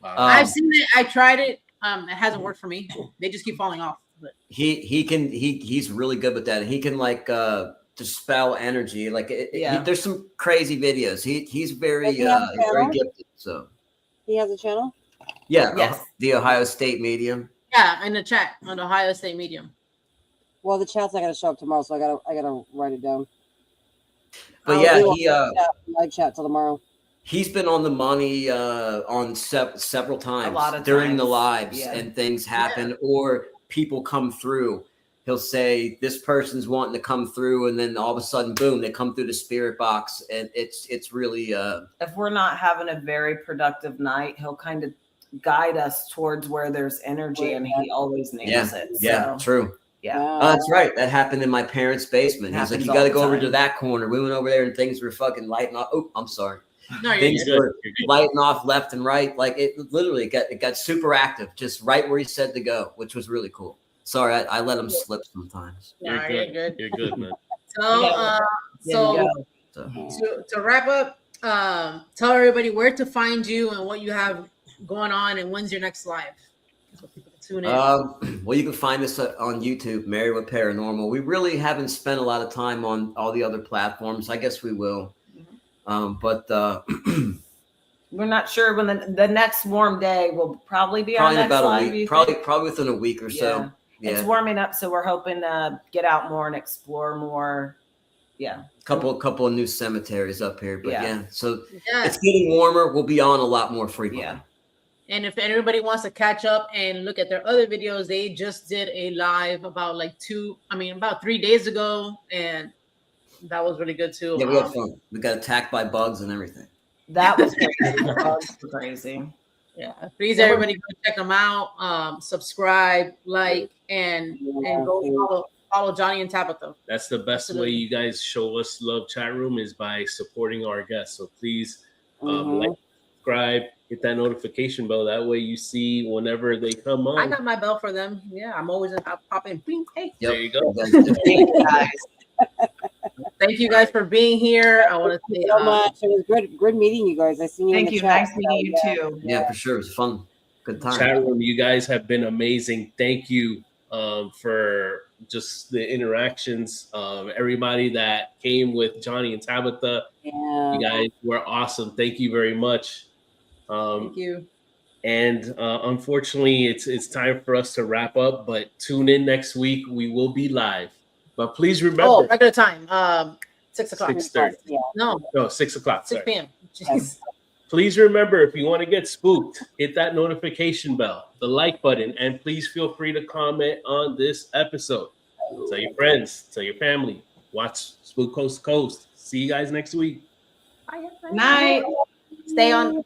I've seen it. I tried it. It hasn't worked for me. They just keep falling off. But He's really good with that. He can like dispel energy. Like there's some crazy videos. He's very very gifted. So he has a channel. Yeah. Yes. The Ohio State Medium. Yeah, in the chat on the Ohio State Medium. Well, the chat's not going to show up tomorrow, so I gotta write it down. But yeah, he live chat till tomorrow. He's been on the money on several times A lot of during times. the lives, Yeah. and things happen or people come through. He'll say this person's wanting to come through, and then all of a sudden, boom, they come through the spirit box, and it's really. If we're not having a very productive night, he'll kind of guide us towards where there's energy, and he always nails it. Yeah, So, true. yeah. That's right. That happened in my parents' basement. He's like, Happens you got to all go the over to time. that corner. We went over there, and things were fucking lighting off. Oh, I'm sorry. No, you're Things good. were lighting off left and right. Like it literally got super active, just right where he said to go, which was really cool. Sorry, I let him slip sometimes. No, You're you're good. good. You're good, man. To wrap up, tell everybody where to find you and what you have going on and when's your next live. That's what people can tune in? Well, you can find us on YouTube, Married with Paranormal. We really haven't spent a lot of time on all the other platforms. I guess we will. But we're not sure when the next warm day will probably be probably our in next about live, a week. Probably within a week or so. Yeah. It's warming up, so we're hoping to get out more and explore more. Yeah. Couple of new cemeteries up here, but so Yes. it's getting warmer. We'll be on a lot more frequently. Yeah. And if anybody wants to catch up and look at their other videos, they just did a live about about 3 days ago, and that was really good too. Yeah, we had fun. We got attacked by bugs and everything. That was crazy. Bugs were crazy. Yeah, please everybody go check them out. Subscribe, like, and go follow Johnny and Tabetha. That's the best way you guys show us love, chat room, is by supporting our guests. So please like, subscribe, hit that notification bell. That way you see whenever they come on. I got my bell for them. Yeah, I'm always popping. Hey, there you go. Thank you guys for being here. I want to say so much. It was good meeting you guys. I seen you. Thank you. Nice meeting you too. Yeah, for sure. It was fun. Good time. Chat room, you guys have been amazing. Thank you for just the interactions. Everybody that came with Johnny and Tabetha, you guys were awesome. Thank you very much. Thank you. And unfortunately, it's time for us to wrap up. But tune in next week. We will be live. But please remember. Oh, regular time. 6 o'clock. 6:30. Yeah. No, 6 o'clock. 6 p.m. Jeez. Please remember, if you want to get spooked, hit that notification bell, the like button, and please feel free to comment on this episode. Tell your friends, tell your family. Watch Spook Coast to Coast. See you guys next week. Bye. Night. Stay on.